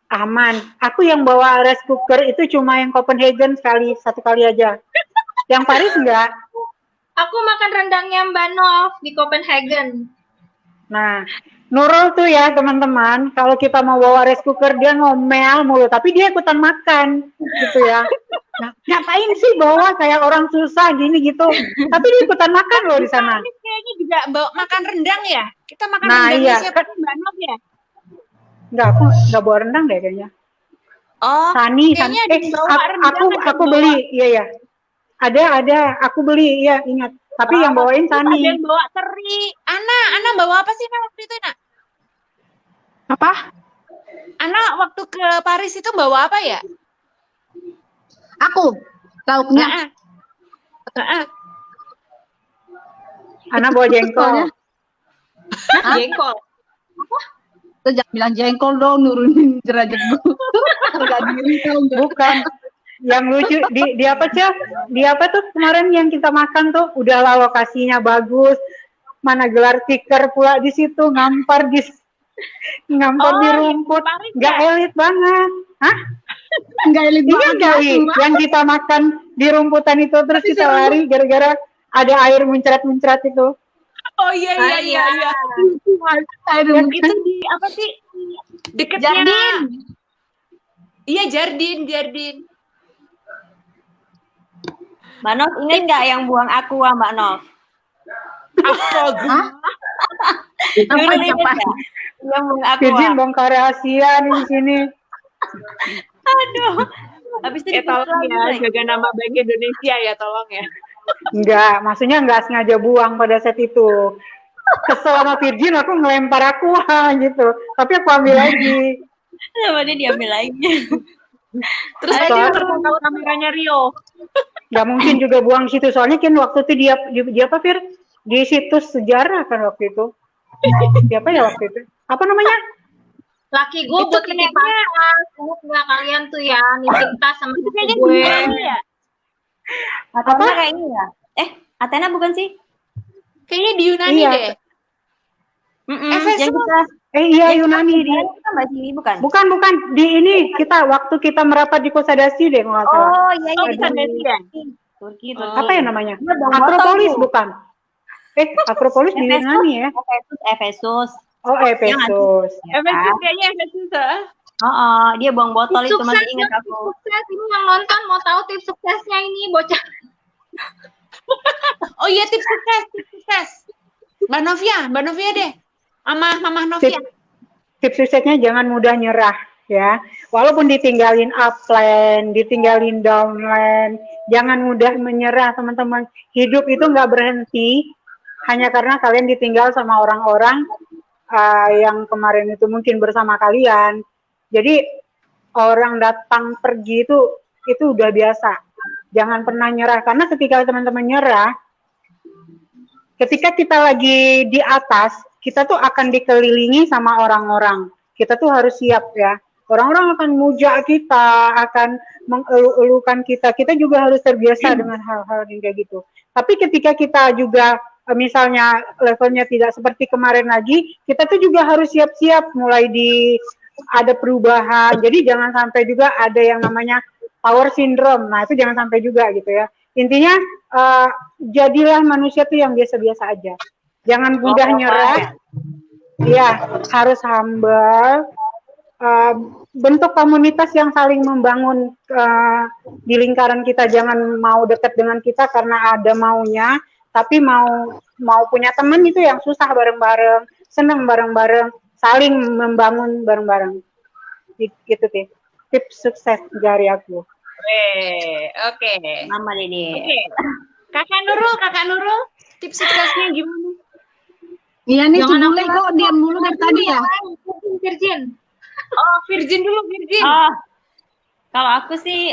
Aman. Aku yang bawa rice cooker itu cuma yang Copenhagen satu kali aja. Yang Paris enggak?
Aku makan rendangnya Mbak Nov di Copenhagen.
Nah, Nurul tuh ya teman-teman, kalau kita mau bawa rice cooker dia ngomel mulu, tapi dia ikutan makan gitu ya. Nah, ngapain sih bawa kayak orang susah gini gitu? Tapi dia ikutan makan loh di sana.
Ini kayaknya juga bawa makan rendang ya. Kita makan
Nah,
rendang
iya.
siapa Mbak Nov ya?
Enggak, aku enggak bawa rendang deh kayaknya.
Oh,
Sani,
kayaknya dibawa rendang
aku
atau
beli, iya ya. Ada, aku beli, iya ingat. Tapi yang bawain
Ada
Sani.
yang bawa teri. Ana bawa apa sih Nak, waktu itu Nak?
Apa?
Ana waktu ke Paris itu bawa apa ya?
Aku lauknya.
Anak bawa jengkol.
Jengkol.
Tuh jangan bilang jengkol dong, nurunin derajat gue. Harga diri tau nggak?
Bukan. Yang lucu di apa Cel? Di apa tuh kemarin yang kita makan tuh udahlah lokasinya bagus. Mana gelar tikar pula di situ ngampar di rumput. Nggak elit banget. Hah?
Nggak elit
Iya
banget.
nggak Wi? Yang kita makan di rumputan itu terus kita lari gara-gara ada air muncrat-muncrat itu.
Oh iya.
Aduh,
Itu di apa sih? Deketnya.
Jardin.
Iya, Jardin.
Mbak Nov ingat nggak yang buang aqua Mbak Nov?
Hah?
Dulu ingat nggak? Yang buang aqua.
Virgin bongkar rahasia nih di sini.
Aduh. Habis itu
Tolong ya, jaga nama baik Indonesia ya, tolong ya.
Enggak, maksudnya enggak sengaja buang pada saat itu. Kesel sama Virgin, aku ngelempar aqua gitu. Tapi aku ambil lagi.
Sama dia diambil lagi.
Terus dia tahu kameranya Rio.
Nggak mungkin juga buang di situ, soalnya kan waktu itu dia apa Fir? Di situs sejarah kan waktu itu. Siapa ya waktu itu? Apa namanya?
Laki gue buat titip tas. Ingat nggak kalian tuh ya nitip tas sama
Itu
laki
kayaknya
gue.
Yunani ya?
Athena kayak ini ya? Athena bukan sih?
Kayaknya di Yunani
Iya.
deh.
Yang kita
Iya Yunani di.
kita Mbak Sini bukan?
Bukan di ini kita waktu kita merapat di Kosadasi deh kalau nggak salah.
Oh iya
Oh, bukan dari ya?
Turki.
Apa ya namanya?
Dia bang
Akropolis
botol tuh.
bukan? Akropolis di Yunani ya?
Efesus.
Oh Efesus.
Efesus kayaknya Efesus.
Dia buang botol itu masih ingat aku.
Sukses ini yang nonton mau tahu tips suksesnya ini bocah.
Oh iya, tips sukses. Mbak Novia deh. Sama Mama Novia.
Tips suksesnya jangan mudah nyerah ya. Walaupun ditinggalin upland, ditinggalin downland, jangan mudah menyerah teman-teman. Hidup itu nggak berhenti hanya karena kalian ditinggal sama orang-orang yang kemarin itu mungkin bersama kalian. Jadi orang datang pergi itu udah biasa. Jangan pernah nyerah karena ketika teman-teman nyerah, ketika kita lagi di atas, kita tuh akan dikelilingi sama orang-orang. Kita tuh harus siap ya. Orang-orang akan muja kita, akan mengeluh-elukan kita. Kita juga harus terbiasa dengan hal-hal yang kayak gitu. Tapi ketika kita juga misalnya levelnya tidak seperti kemarin lagi, kita tuh juga harus siap-siap mulai ada perubahan. Jadi jangan sampai juga ada yang namanya power syndrome. Nah, itu jangan sampai juga gitu ya. Intinya jadilah manusia tuh yang biasa-biasa aja. Jangan mudah nyerah. Ya, harus humble. Bentuk komunitas yang saling membangun di lingkaran kita. Jangan mau dekat dengan kita karena ada maunya, tapi mau punya teman itu yang susah bareng-bareng, senang bareng-bareng, saling membangun bareng-bareng. Gitu sih. Tips sukses dari aku.
Oke.
Mama Dede.
Oke. Kakak Nurul, tips suksesnya gimana?
Iya nih, mulai kok diam mulu dari tadi ya.
Virgin.
Oh, Virgin dulu, Virgin.
Kalau aku sih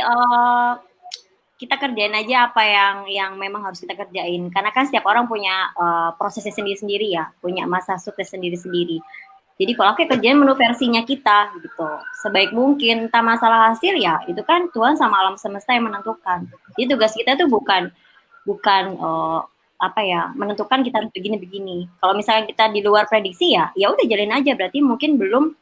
kita kerjain aja apa yang memang harus kita kerjain. Karena kan setiap orang punya prosesnya sendiri-sendiri ya, punya masa sukses sendiri-sendiri. Jadi kalau aku kerjain menu versinya kita gitu, sebaik mungkin. Entah masalah hasil ya, itu kan Tuhan sama alam semesta yang menentukan. Jadi tugas kita tuh bukan menentukan kita harus begini-begini. Kalau misalnya kita di luar prediksi ya udah jalin aja. Berarti mungkin belum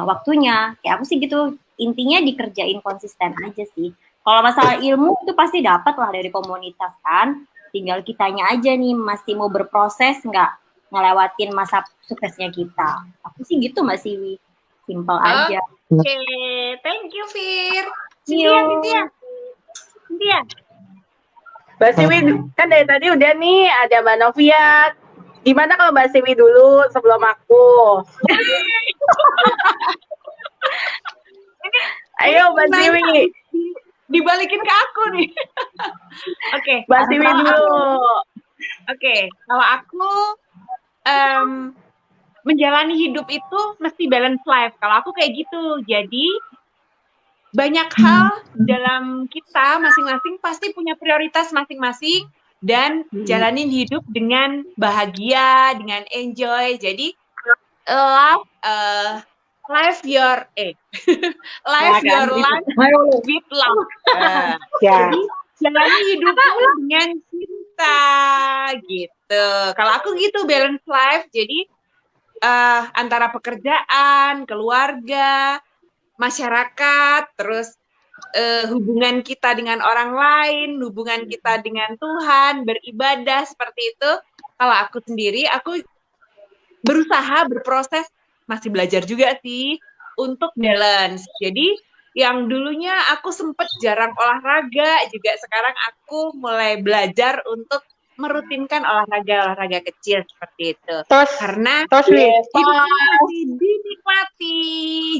waktunya. Kayak aku sih gitu. Intinya dikerjain konsisten aja sih. Kalau masalah ilmu itu pasti dapat lah dari komunitas kan. Tinggal kitanya aja nih masih mau berproses nggak ngelewatin masa suksesnya kita. Aku sih gitu Mbak Siwi. Simple aja.
Oke, thank you Fir. Cynthia.
Mbak Siwi kan dari tadi udah nih ada Mbak Novia. Gimana kalau Mbak Siwi dulu sebelum aku? Ayo Mbak Siwi.
Dibalikin ke aku nih. Oke.
Mbak Siwi dulu.
Oke, kalau aku menjalani hidup itu mesti balance life. Kalau aku kayak gitu. Jadi banyak hal dalam kita masing-masing pasti punya prioritas masing-masing dan jalanin hidup dengan bahagia, dengan enjoy. Jadi life your life with love. Jadi jalani hidupmu dengan cinta gitu. Kalau aku gitu balance life. Jadi antara pekerjaan, keluarga, masyarakat, terus hubungan kita dengan orang lain, hubungan kita dengan Tuhan, beribadah seperti itu. Kalau aku sendiri, aku berusaha berproses, masih belajar juga sih untuk balance. Jadi yang dulunya aku sempet jarang olahraga, juga sekarang aku mulai belajar untuk merutinkan olahraga kecil seperti itu. Karena hidup masih dinikmati.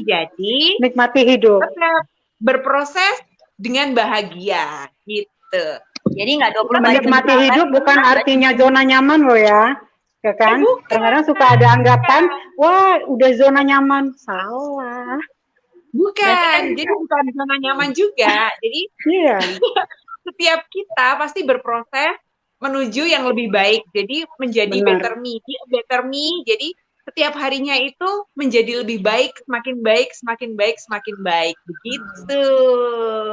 Jadi
nikmati hidup.
Tetap berproses dengan bahagia gitu.
Jadi nggak 24 jam.
Menikmati hidup bukan artinya zona nyaman loh ya. Ya kan? Kadang-kadang suka ada anggapan, wah udah zona nyaman. Salah.
Bukan, jadi bukan zona nyaman juga. Jadi setiap kita pasti berproses menuju yang lebih baik. Jadi menjadi better me. Jadi setiap harinya itu menjadi lebih baik, semakin baik, semakin baik, semakin baik. Begitu.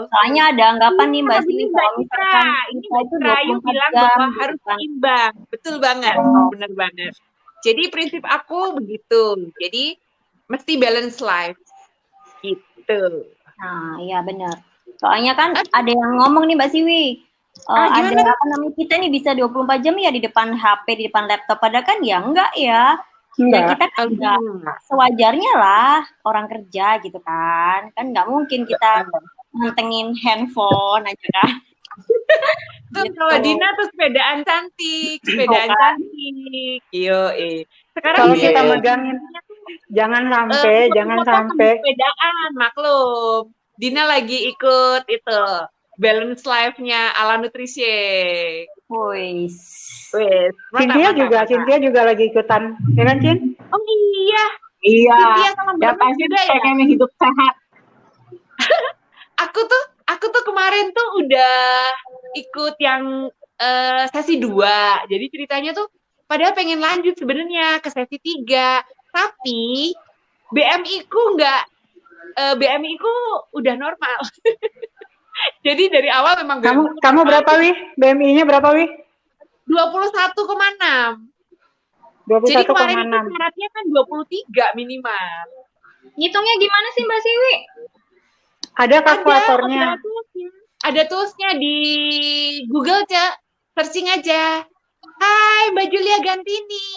Soalnya ada anggapan nih Mbak Siwi, kalau misalkan kita itu 24
bilang
jam
bahwa harus seimbang. Betul banget, benar banget. Jadi prinsip aku begitu. Jadi mesti balance life. Gitu.
Nah, iya benar. Soalnya kan ada yang ngomong nih Mbak Siwi, ada apa namanya, kita nih bisa 24 jam ya di depan HP, di depan laptop, padahal kan ya enggak ya. Ya kita kan enggak sewajarnya lah orang kerja gitu kan. Kan nggak mungkin kita mantengin handphone aja kan.
Tuh kalau Dina tuh sepedaan cantik. Sekarang
kalau kita megangin jangan sampai
sepedaan, maklum. Dina lagi ikut itu balance life-nya ala nutrisi.
Cynthia juga lagi ikutan, ya kan Cin?
Oh iya.
Cynthia sama Mbak pasti pengen hidup sehat.
Aku tuh kemarin tuh udah ikut yang sesi 2. Jadi ceritanya tuh padahal pengen lanjut sebenarnya ke sesi 3, tapi BMI ku udah normal. Jadi dari awal memang
kamu berapa Wi? BMI-nya berapa Wi?
21,6.
21,6.
Jadi kemarin itu syaratnya kan 23 minimal.
Ngitungnya gimana sih Mbak Siwi?
Ada kalkulatornya.
Ada toolsnya di Google, Cak. Searching aja. Hai, Mbak Julia Gantini.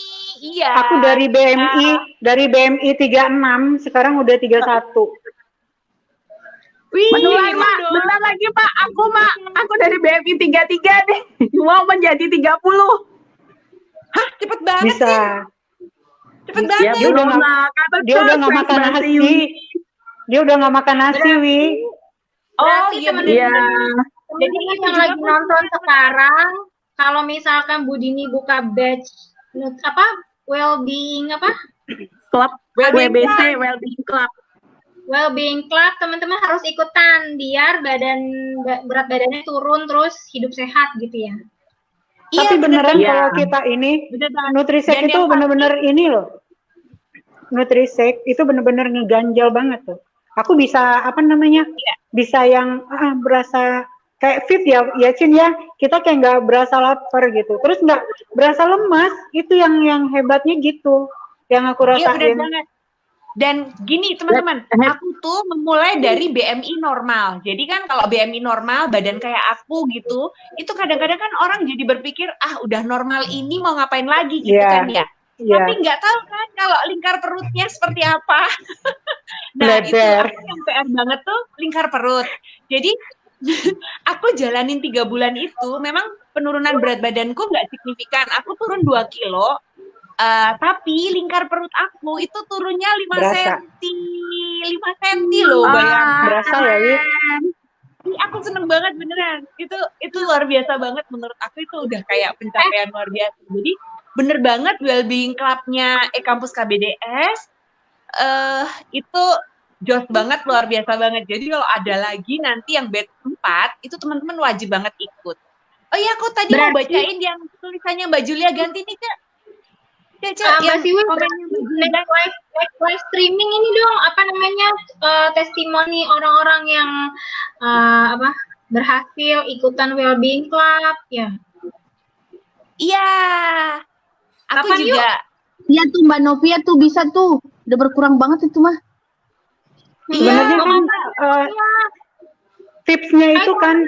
Iya.
Aku dari BMI 36, sekarang udah 31.
Wih, bentar lagi Pak, aku dari BMI 33 deh, mau menjadi 30.
Hah, cepet banget
bisa.
Sih. Cepet banget.
Dia udah nggak makan nasi. Dia udah nggak makan nasi, Wi.
Oh iya. Jadi yang lagi nonton sekarang, kalau misalkan Bu Dini buka batch
Club WBC Wellbeing Club.
well-being club, teman-teman harus ikutan biar berat badannya turun terus hidup sehat gitu ya.
Tapi beneran
Iya.
kalau kita ini
Bener banget.
Nutrisek
Dan
itu
yang
bener-bener ini loh. Nutrisek itu bener-bener ngeganjal banget tuh. Aku bisa apa namanya? Bisa yang berasa kayak fit ya Cin ya. Kita kayak nggak berasa lapar gitu. Terus nggak berasa lemas. Itu yang hebatnya gitu. Yang aku
Iya benar
rasain.
banget. Dan gini teman-teman, aku tuh memulai dari BMI normal. Jadi kan kalau BMI normal, badan kayak aku gitu, itu kadang-kadang kan orang jadi berpikir, udah normal ini mau ngapain lagi gitu
Iya.
kan ya.
Iya.
Tapi nggak tahu kan kalau lingkar perutnya seperti apa. Nah itu
Bleber.
aku yang PR banget tuh lingkar perut. Jadi aku jalanin 3 bulan itu, memang penurunan berat badanku nggak signifikan. Aku turun 2 kilo. Tapi lingkar perut aku itu turunnya 5
Berasa.
senti loh, bayangin.
Berasa ya, Wi?
Ih, aku seneng banget beneran. Itu luar biasa banget menurut aku, itu udah kayak pencapaian luar biasa. Jadi bener banget well-being club-nya Kampus KBDS itu jos banget, luar biasa banget. Jadi kalau ada lagi nanti yang batch 4 itu teman-teman wajib banget ikut. Oh iya, aku tadi mau bacain yang tulisannya Mbak Julia ganti nih, Kak.
Mbak Siwi, next live streaming ini dong, apa namanya, testimoni orang-orang yang berhasil ikutan well-being club ya.
Iya, aku
Kapan
juga.
Iya tuh Mbak Novia tuh bisa tuh. Udah berkurang banget itu mah.
Sebenarnya kan tipsnya itu kan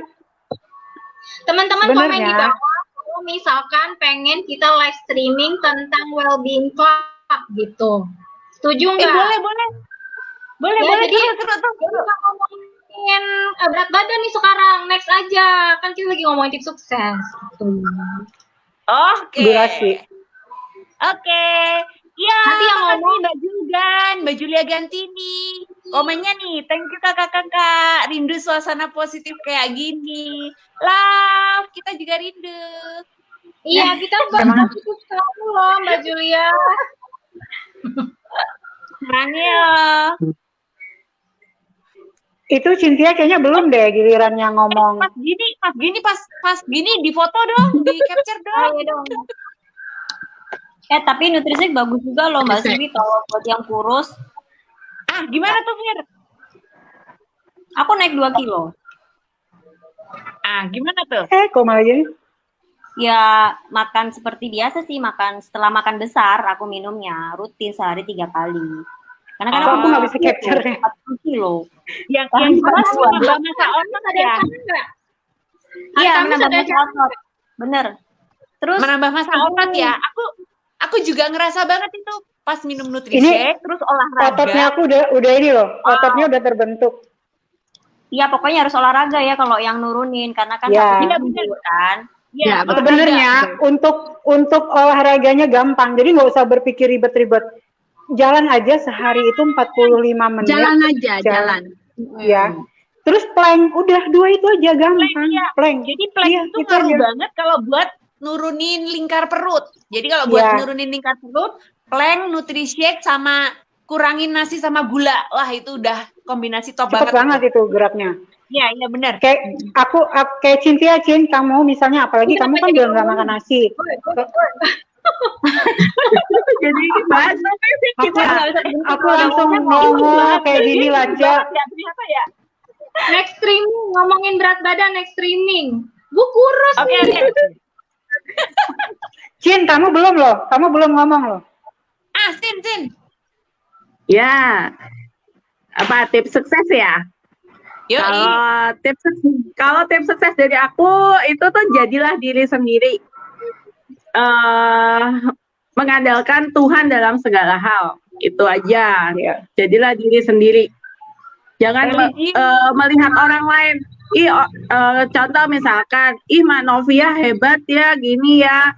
Teman-teman komen di
sebenarnya
bawah kalau misalkan pengen kita live streaming tentang well-being club gitu. Setuju nggak?
Boleh.
Ya, jadi
Terus.
kita ngomongin berat badan nih sekarang. Next aja. Kan kita lagi ngomongin tips sukses. Gitu.
Oke.
durasi.
Oke. Iya,
Nanti yang
makasih
ngomong.
Mbak Julia Gantini. Komennya nih, thank you kakak-kakak. Rindu suasana positif kayak gini. Love, kita juga rindu.
Iya, kita bakal cukup sekali loh Mbak Julia.
Makanya.
Itu Cynthia kayaknya belum deh gilirannya ngomong.
Pas gini di foto dong, di capture dong.
Ayo dong.
Tapi Nutrisek bagus juga loh Mbak Siwi kalau buat yang kurus.
Gimana tuh, Fir?
Aku naik 2 kilo.
Gimana tuh?
Kok malah gini?
Ya makan seperti biasa sih, setelah makan besar aku minumnya rutin sehari 3 kali. Karena kan
Kok aku nggak bisa capture ya?
40 kilo.
Yang jelas menambah masa otot ya.
Iya,
Kamu
menambah
sadar
masa otot. Bener. Terus
Menambah masa otot ya. Aku juga ngerasa banget itu pas minum
Ini
Nutrisek terus olahraga.
Ototnya aku udah ini loh. Ototnya udah terbentuk.
iya pokoknya harus olahraga ya kalau yang nurunin karena kan
Ya.
takutnya tidur kan.
Ya,
Sebenarnya untuk olahraganya gampang. Jadi nggak usah berpikir ribet-ribet. Jalan aja sehari itu 45 menit.
Jalan aja, jalan.
Ya. Terus plank, udah 2 itu aja gampang. Plank.
Jadi plank
Iya,
itu
itu
ngaruh
aja.
banget kalau buat nurunin lingkar perut. Jadi kalau buat
Iya.
nurunin lingkar perut, plank, Nutrisek sama kurangin nasi sama gula. Wah, itu udah kombinasi top
Cepet banget
itu.
itu geraknya.
Iya, benar.
Kayak aku kayak Cynthia, kamu misalnya apalagi kamu kan juga nggak makan nasi.
Jadi bahasa
Aku langsung ngomong kayak gini Laja.
Ternyata ya.
Next streaming, ngomongin berat badan next streaming. Bu kurus
Oke.
Cin, kamu belum loh. Kamu belum ngomong loh.
Sin.
Ya. Apa tips sukses ya?
Yoi.
Kalau tips sukses dari aku itu tuh jadilah diri sendiri. Mengandalkan Tuhan dalam segala hal. Itu aja.
Iya.
Jadilah diri sendiri. Jangan melihat orang lain. Contoh misalkan, Mbak Novia hebat ya, gini ya.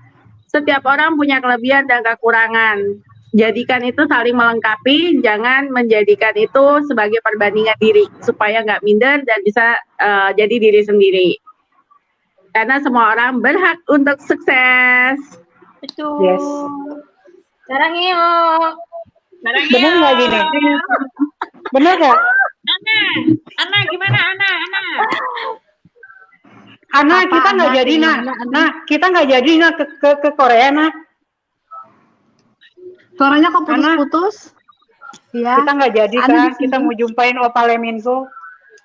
Setiap orang punya kelebihan dan kekurangan. Jadikan itu saling melengkapi, jangan menjadikan itu sebagai perbandingan diri, supaya nggak minder dan bisa jadi diri sendiri. Karena semua orang berhak untuk sukses.
Betul.
Yes.
Sekarang yuk.
Bener nggak gini? Bener nggak?
Ana gimana Ana?
Ana, kita nggak
Ana,
jadi, nah.
gimana, Ana?
Nah, kita nggak jadi, nah, ke Korea, nah.
Suaranya kok putus-putus? Ya.
Kita nggak jadi,
Ana di
Kak. Kita
sini.
mau jumpain Opa Leminso.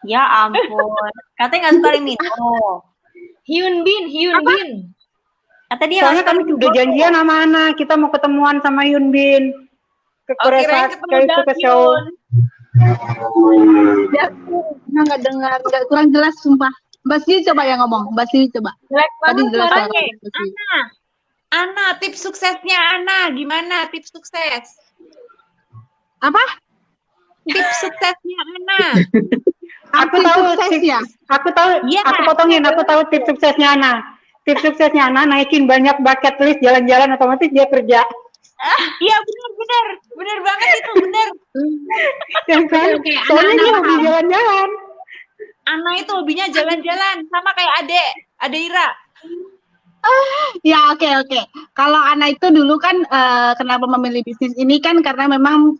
Ya ampun. Katanya nggak suka Lemino.
Hyun Bin.
Kata dia
Soalnya
nggak suka
kami udah janjian sama Ana, kita mau ketemuan sama Hyun Bin. Ke Korea
kirain
saat
ketemu
ke show.
Ana nggak dengar, nggak kurang jelas sumpah. Mbak Siwi coba yang ngomong, Mbak Siwi coba.
Jelek
Tadi
banget
jelas
suaranya.
banget. Mbak Siwi.
Ana, tips suksesnya Ana gimana? Tips sukses.
Apa?
Tips suksesnya Ana.
Aku
Arti
tahu
sukses ya?
Aku tahu,
Iya.
aku potongin, aku tahu tips suksesnya Ana. Tips suksesnya Ana naikin banyak bucket list jalan-jalan, otomatis dia kerja.
Iya benar banget itu benar.
Yang kan?
Oke,
Soalnya
Ana
dia hobi
paham.
jalan-jalan.
Ana itu hobinya jalan-jalan sama kayak Ade Ira.
Ya, oke. Kalau Ana itu dulu kan kenapa memilih bisnis ini kan karena memang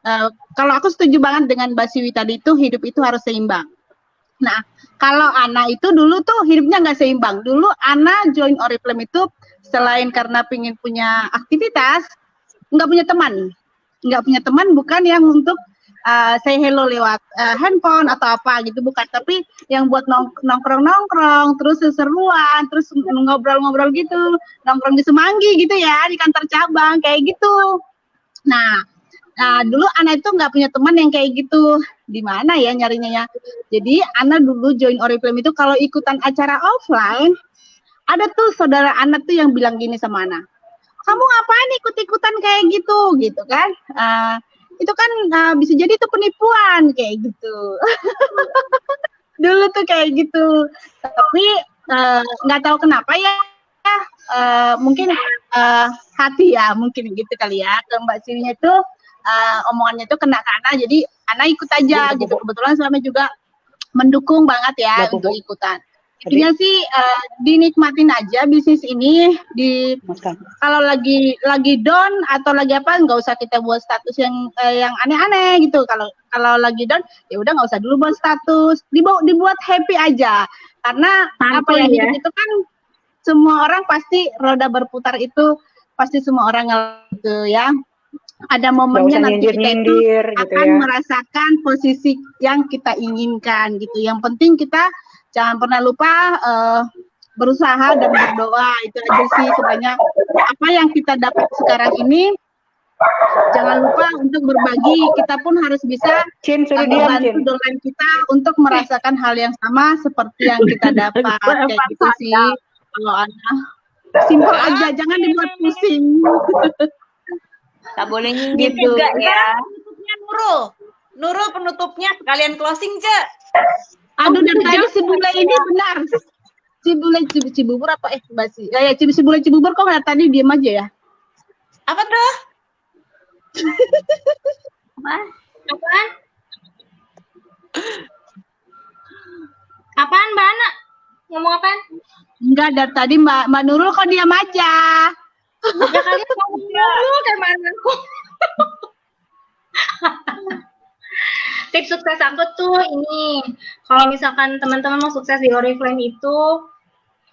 kalau aku setuju banget dengan Mbak Siwi tadi itu hidup itu harus seimbang. Nah, kalau Ana itu dulu tuh hidupnya nggak seimbang. Dulu Ana join Oriflame itu selain karena pengen punya aktivitas, nggak punya teman. Nggak punya teman bukan yang untuk say hello lewat handphone atau apa gitu, bukan. Tapi yang buat nongkrong-nongkrong, terus seseruan, terus ngobrol-ngobrol gitu, nongkrong di Semanggi gitu ya, di kantor cabang, kayak gitu. Nah, dulu Ana itu nggak punya teman yang kayak gitu. Di mana ya nyarinya ya? Jadi Ana dulu join Oriflame itu kalau ikutan acara offline, ada tuh saudara Ana tuh yang bilang gini sama Ana, kamu ngapain ikut-ikutan kayak gitu kan? Itu kan bisa jadi itu penipuan kayak gitu. Dulu tuh kayak gitu. Tapi nggak tahu kenapa ya. Mungkin hati ya, mungkin gitu kali ya. Ke Mbak Siwinya itu omongannya itu kena ke Ana, jadi Ana ikut aja gitu. Kebetulan suami juga mendukung banget ya untuk ikutan. Intinya sih dinikmatin aja bisnis ini. Kalau lagi down atau lagi apa, nggak usah kita buat status yang aneh-aneh gitu. Kalau lagi down ya udah nggak usah dulu buat status, dibuat happy aja. Karena apa ya, hidup itu kan semua orang pasti roda berputar itu pasti semua orang gitu ya. Ada momennya nanti kita itu akan merasakan posisi yang kita inginkan gitu. Yang penting kita jangan pernah lupa berusaha dan berdoa, itu aja sih sebenarnya. Apa yang kita dapat sekarang ini, jangan lupa untuk berbagi. Kita pun harus bisa membantu dosen kita untuk merasakan hal yang sama seperti yang kita dapat. Kayak gitu sih. Kalau Ana, simpel aja, jangan dibuat pusing.
Tak boleh nyindir juga ya.
Penutupnya Nurul penutupnya sekalian closing, Cek.
Aduh, dari tadi si bule ini benar. Cibubur apa basi? Ya si bule Cibubur kok nggak tadi diem aja ya?
Apa tuh?
Apaan? Apaan Mbak Ana? Ngomong apaan?
Enggak, dari tadi Mbak Nurul kok diam aja.
Ya kalian ngomong dulu kayak mana aku. Tips sukses aku tuh ini, kalau misalkan teman-teman mau sukses di Oriflame itu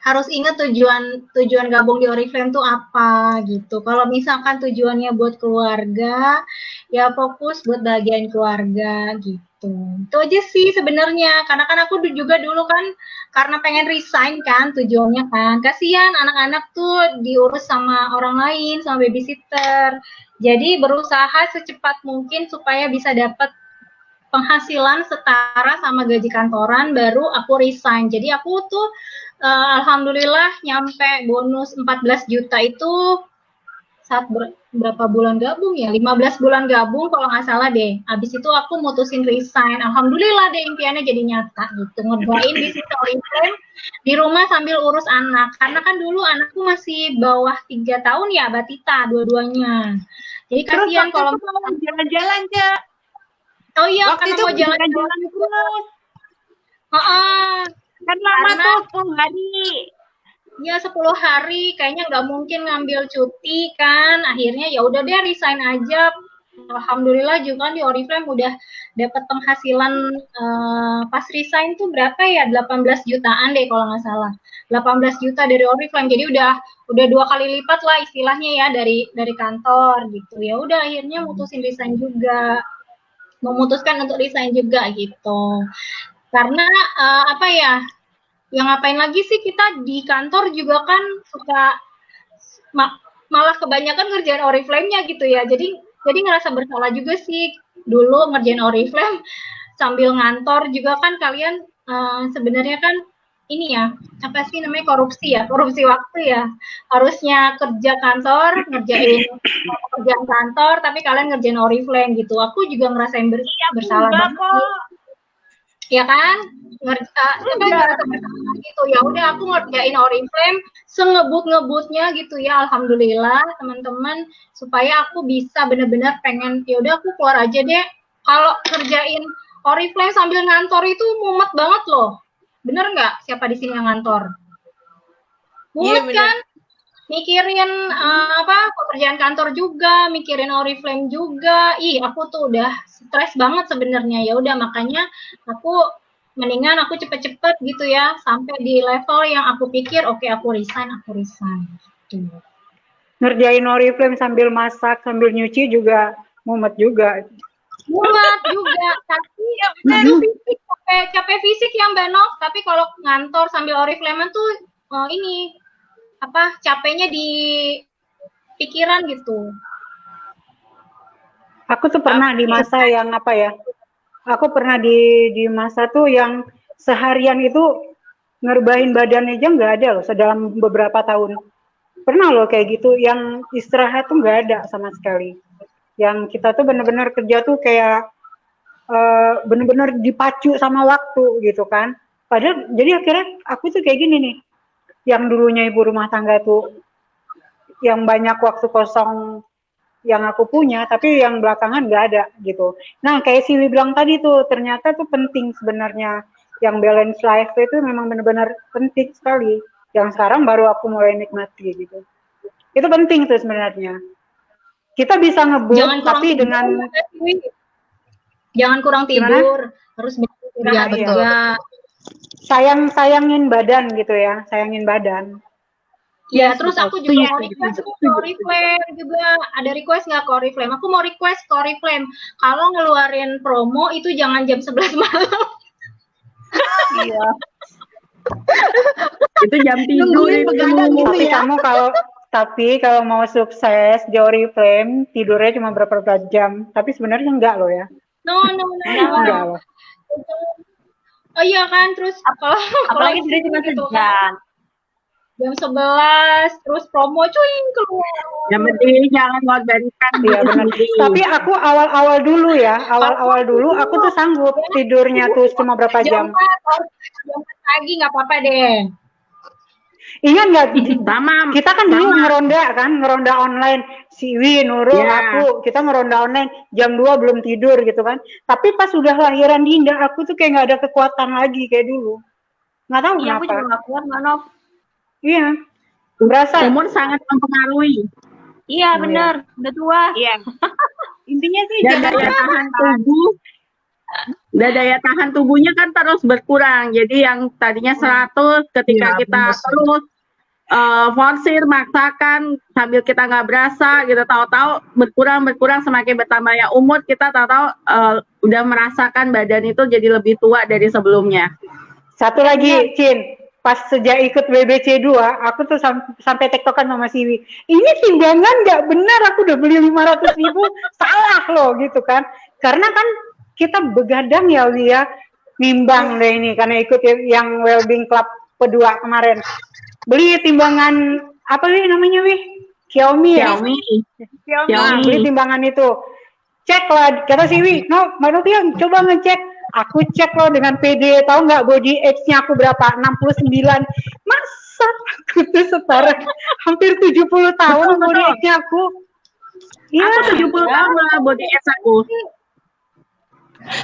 harus ingat tujuan gabung di Oriflame tuh apa gitu. Kalau misalkan tujuannya buat keluarga, ya fokus buat bagian keluarga gitu. Itu aja sih sebenarnya. Karena kan aku juga dulu kan karena pengen resign kan tujuannya kan. Kasihan anak-anak tuh diurus sama orang lain, sama babysitter. Jadi berusaha secepat mungkin supaya bisa dapat penghasilan setara sama gaji kantoran, baru aku resign. Jadi aku tuh alhamdulillah nyampe bonus 14 juta itu saat berapa bulan gabung ya? 15 bulan gabung kalau nggak salah deh. Habis itu aku mutusin resign. Alhamdulillah deh impiannya jadi nyata gitu. Ngebain bisnis Oriflame di rumah sambil urus anak. Karena kan dulu anakku masih bawah 3 tahun ya, Batita dua-duanya. Jadi kasihan kalau
jalan-jalan, Cek.
Oh iya,
waktu
karena
itu
mau
jalan-jalan terus. Kan lama tuh 10 hari.
Ya 10 hari, kayaknya nggak mungkin ngambil cuti kan. Akhirnya ya udah deh resign aja. Alhamdulillah juga kan di Oriflame udah dapat penghasilan pas resign tuh berapa ya, 18 jutaan deh kalau nggak salah, 18 juta dari Oriflame, jadi udah 2 kali lipat lah istilahnya ya dari kantor gitu. Ya udah akhirnya memutuskan untuk resign juga gitu, karena apa ya, yang ngapain lagi sih kita di kantor juga kan suka malah kebanyakan ngerjain Oriflame-nya gitu ya, jadi ngerasa bersalah juga sih dulu ngerjain Oriflame sambil ngantor juga kan. Kalian sebenarnya kan ini ya, apa sih namanya, korupsi waktu ya, harusnya kerja kantor, ngerjain kerjaan kantor, tapi kalian ngerjain Oriflame gitu. Aku juga ngerasain bersalah banget ya kan, ngerasa bersalah gitu. Ya udah aku ngerjain Oriflame sengebut-ngebutnya gitu ya, alhamdulillah teman-teman, supaya aku bisa benar-benar pengen, ya udah aku keluar aja deh. Kalau kerjain Oriflame sambil ngantor itu mumet banget loh, bener nggak? Siapa di sini yang ngantor? Mumet kan? Mikirin pekerjaan kantor juga, mikirin Oriflame juga. Aku tuh udah stres banget sebenarnya. Ya udah makanya aku mendingan aku cepet-cepet gitu ya, sampai di level yang aku pikir oke, aku resign gitu.
Ngerjain Oriflame sambil masak, sambil nyuci juga mumet juga,
tapi capek fisik ya Mbak Nov. Tapi kalau ngantor sambil Oriflame tuh ini capeknya di pikiran gitu.
Aku tuh pernah di masa yang aku pernah di masa tuh yang seharian itu ngerbahin badan aja nggak ada loh sedalam beberapa tahun. Pernah loh kayak gitu, yang istirahat tuh nggak ada sama sekali. Yang kita tuh bener-bener kerja tuh kayak bener-bener dipacu sama waktu gitu kan. Padahal jadi akhirnya aku tuh kayak gini nih, yang dulunya ibu rumah tangga tuh yang banyak waktu kosong yang aku punya, tapi yang belakangan nggak ada gitu. Nah kayak Siwi bilang tadi tuh, ternyata tuh penting sebenarnya, yang balance life itu memang benar-benar penting sekali, yang sekarang baru aku mulai nikmati gitu. Itu penting tuh sebenarnya. Kita bisa ngebut tapi dengan
jangan kurang tidur, harus beristirahat juga.
Sayangin badan gitu ya, sayangin badan.
Ya, terus aku juga mau request ke Oriflame juga. Ada request nggak ke Oriflame? Aku mau request ke Oriflame, kalau ngeluarin promo itu jangan jam 11 malam.
Iya. Itu jam tidur
Tapi kamu kalau mau sukses di Oriflame, tidurnya cuma berapa jam. Tapi sebenarnya enggak loh ya.
No.
Enggak loh.
Oh iya kan, terus
apalagi dia cuma sejam.
Jam
11, terus promo cuy keluar.
Yang penting jangan ngorbankan.
Iya benar. Tapi aku awal-awal dulu aku tuh sanggup tidurnya tuh cuma berapa jam.
Jam 4 pagi nggak apa-apa deh.
Ingat nggak? Kita kan dulu ngeronda online. Siwi, Nurul, aku, kita ngeronda online jam 2 belum tidur gitu kan. Tapi pas udah lahiran Dinda, aku tuh kayak nggak ada kekuatan lagi kayak dulu. Nggak tahu kenapa.
Aku juga nggak kuat, Mbak Nov.
Iya. Berasa.
Umur sangat mempengaruhi.
Iya benar, udah tua.
Iya. Intinya sih daya tahan tubuhnya kan terus berkurang. Jadi yang tadinya 100 ketika kita terus forsir, maksakan sambil kita nggak berasa gitu, tahu-tahu berkurang semakin bertambahnya umur, kita tahu-tahu udah merasakan badan itu jadi lebih tua dari sebelumnya.
Satu lagi, Cin, pas sejak ikut BBC 2, aku tuh sampai tektokan sama Siwi. Ini timbangan nggak benar, aku udah beli 500.000, salah loh gitu kan. Karena kan kita begadang ya, Wi ya, nimbang deh ini, karena ikut yang Wellbeing Club kedua kemarin. Beli timbangan, apa Wi namanya Wi? Xiaomi. Beli timbangan itu. Cek lah, kata Siwi, Mbak Novia coba ngecek. Aku cek loh dengan PD, tahu nggak body age-nya aku berapa? 69. Masa aku tuh setara hampir 70 tahun body age-nya aku.
Iya, 70 tahun lah body age aku.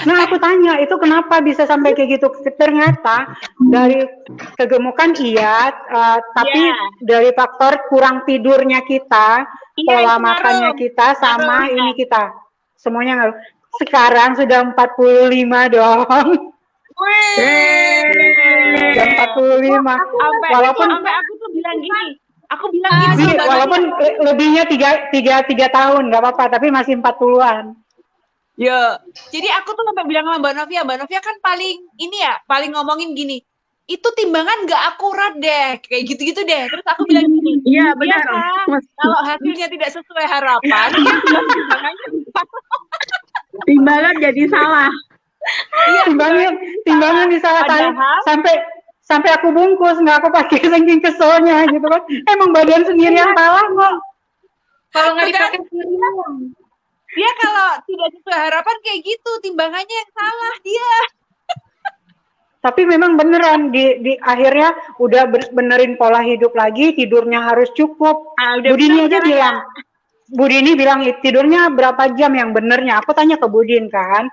Nah, aku tanya, itu kenapa bisa sampai kayak gitu? Ternyata dari kegemukan iya, tapi dari faktor kurang tidurnya kita, pola makannya kita, sama ini kita. semuanya ngaruh. Sekarang sudah 45 dong. Sudah 45. Walaupun
sampai aku tuh bilang gini. Aku bilang gini,
walaupun lebihnya 3 tahun nggak apa-apa, tapi masih 40-an.
Ya, jadi aku tuh sampai bilang sama Mbak Novia kan paling ngomongin gini, itu timbangan nggak akurat deh, kayak gitu-gitu deh. Terus aku bilang gini,
Iya benar.
kalau hasilnya tidak sesuai harapan, timbangannya
Timbangan jadi salah.
iya,
timbangan disalah sampai aku bungkus, nggak aku pakai saking keselnya gitu kan. Emang badan sendiri yang salah kok.
Kalau nggak dipakai sendiri.
Dia kalau tidak sesuai harapan kayak gitu, timbangannya yang salah dia.
Tapi memang beneran di akhirnya udah benerin pola hidup lagi, tidurnya harus cukup. Budini aja bilang, Budini bilang tidurnya berapa jam yang benernya. Aku tanya ke Budin kan.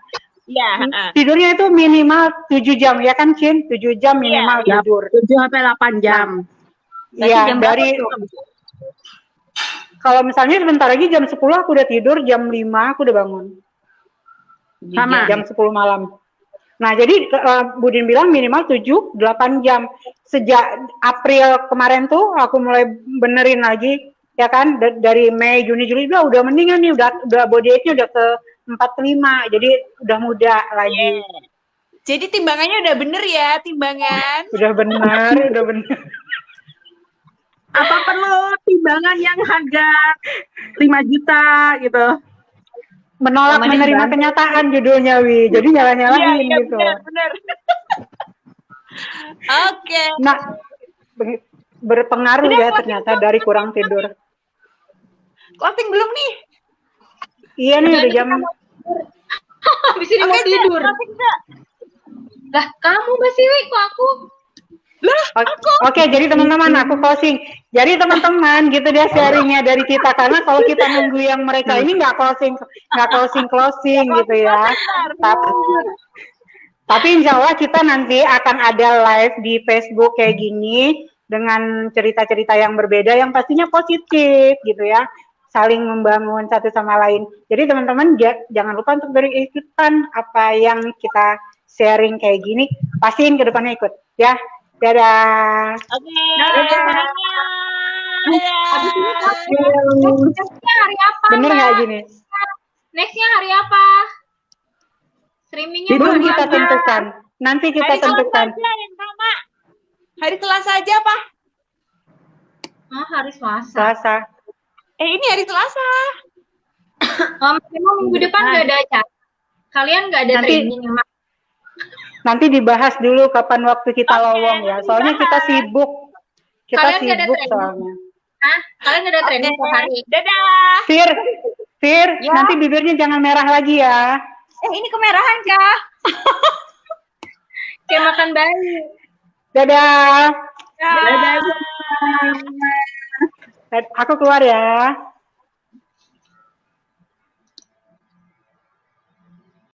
Iya.
Tidurnya itu minimal 7 jam ya kan, Cin? 7 jam minimal tidur.
7-8 jam.
Iya, dari kalau misalnya sebentar lagi jam 10 aku udah tidur, jam 5 aku udah bangun.
Sama.
Jam 10 malam. Nah, jadi Budin bilang minimal 7-8 jam. Sejak April kemarin tuh aku mulai benerin lagi, ya kan? Dari Mei, Juni, Juli udah mendingan nih, udah body age-nya udah ke 45, jadi udah muda lagi.
Jadi timbangannya udah bener ya, timbangan?
Udah bener.
Apa perlu timbangan yang harga 5 juta gitu?
Menolak menerima kenyataan judulnya, Wi. Jadi nyala-nyalain gitu.
Bener. Oke.
Nah, berpengaruh ya ternyata dari kurang tidur.
Closing belum nih?
Iya nih udah jam.
Habis ini mau tidur. Lah, kamu Mbak Siwi, kok aku?
Oke, jadi teman-teman aku closing. Jadi teman-teman gitu dia sharingnya dari kita, karena kalau kita nunggu yang mereka ini nggak closing gitu ya. Tapi insya Allah kita nanti akan ada live di Facebook kayak gini dengan cerita-cerita yang berbeda yang pastinya positif gitu ya, saling membangun satu sama lain. Jadi teman-teman jangan lupa untuk berikutan apa yang kita sharing kayak gini, pastiin ke depannya ikut ya. Dadah.
Oke.
Habis ini nextnya hari apa?
Bener nggak gini?
Nextnya hari apa? Streamingnya
Itu
hari
kita
apa?
tentukan. Nanti kita tentukan.
Hari Selasa aja, Pak.
Oh, hari Selasa.
Selasa.
Ini hari Selasa.
Memang minggu depan nggak ada acara. Kalian nggak ada training ya, Mak?
Nanti dibahas dulu kapan waktu kita lowong ya. Soalnya kita sibuk. Kita
Kalian nggak ada
sibuk
training?
soalnya.
Hah? Kalian nggak ada training per hari?
Dadah.
Fir, nanti bibirnya jangan merah lagi ya.
Ini kemerahan kah?
Kayak makan bayi.
Dadah. Aku keluar ya.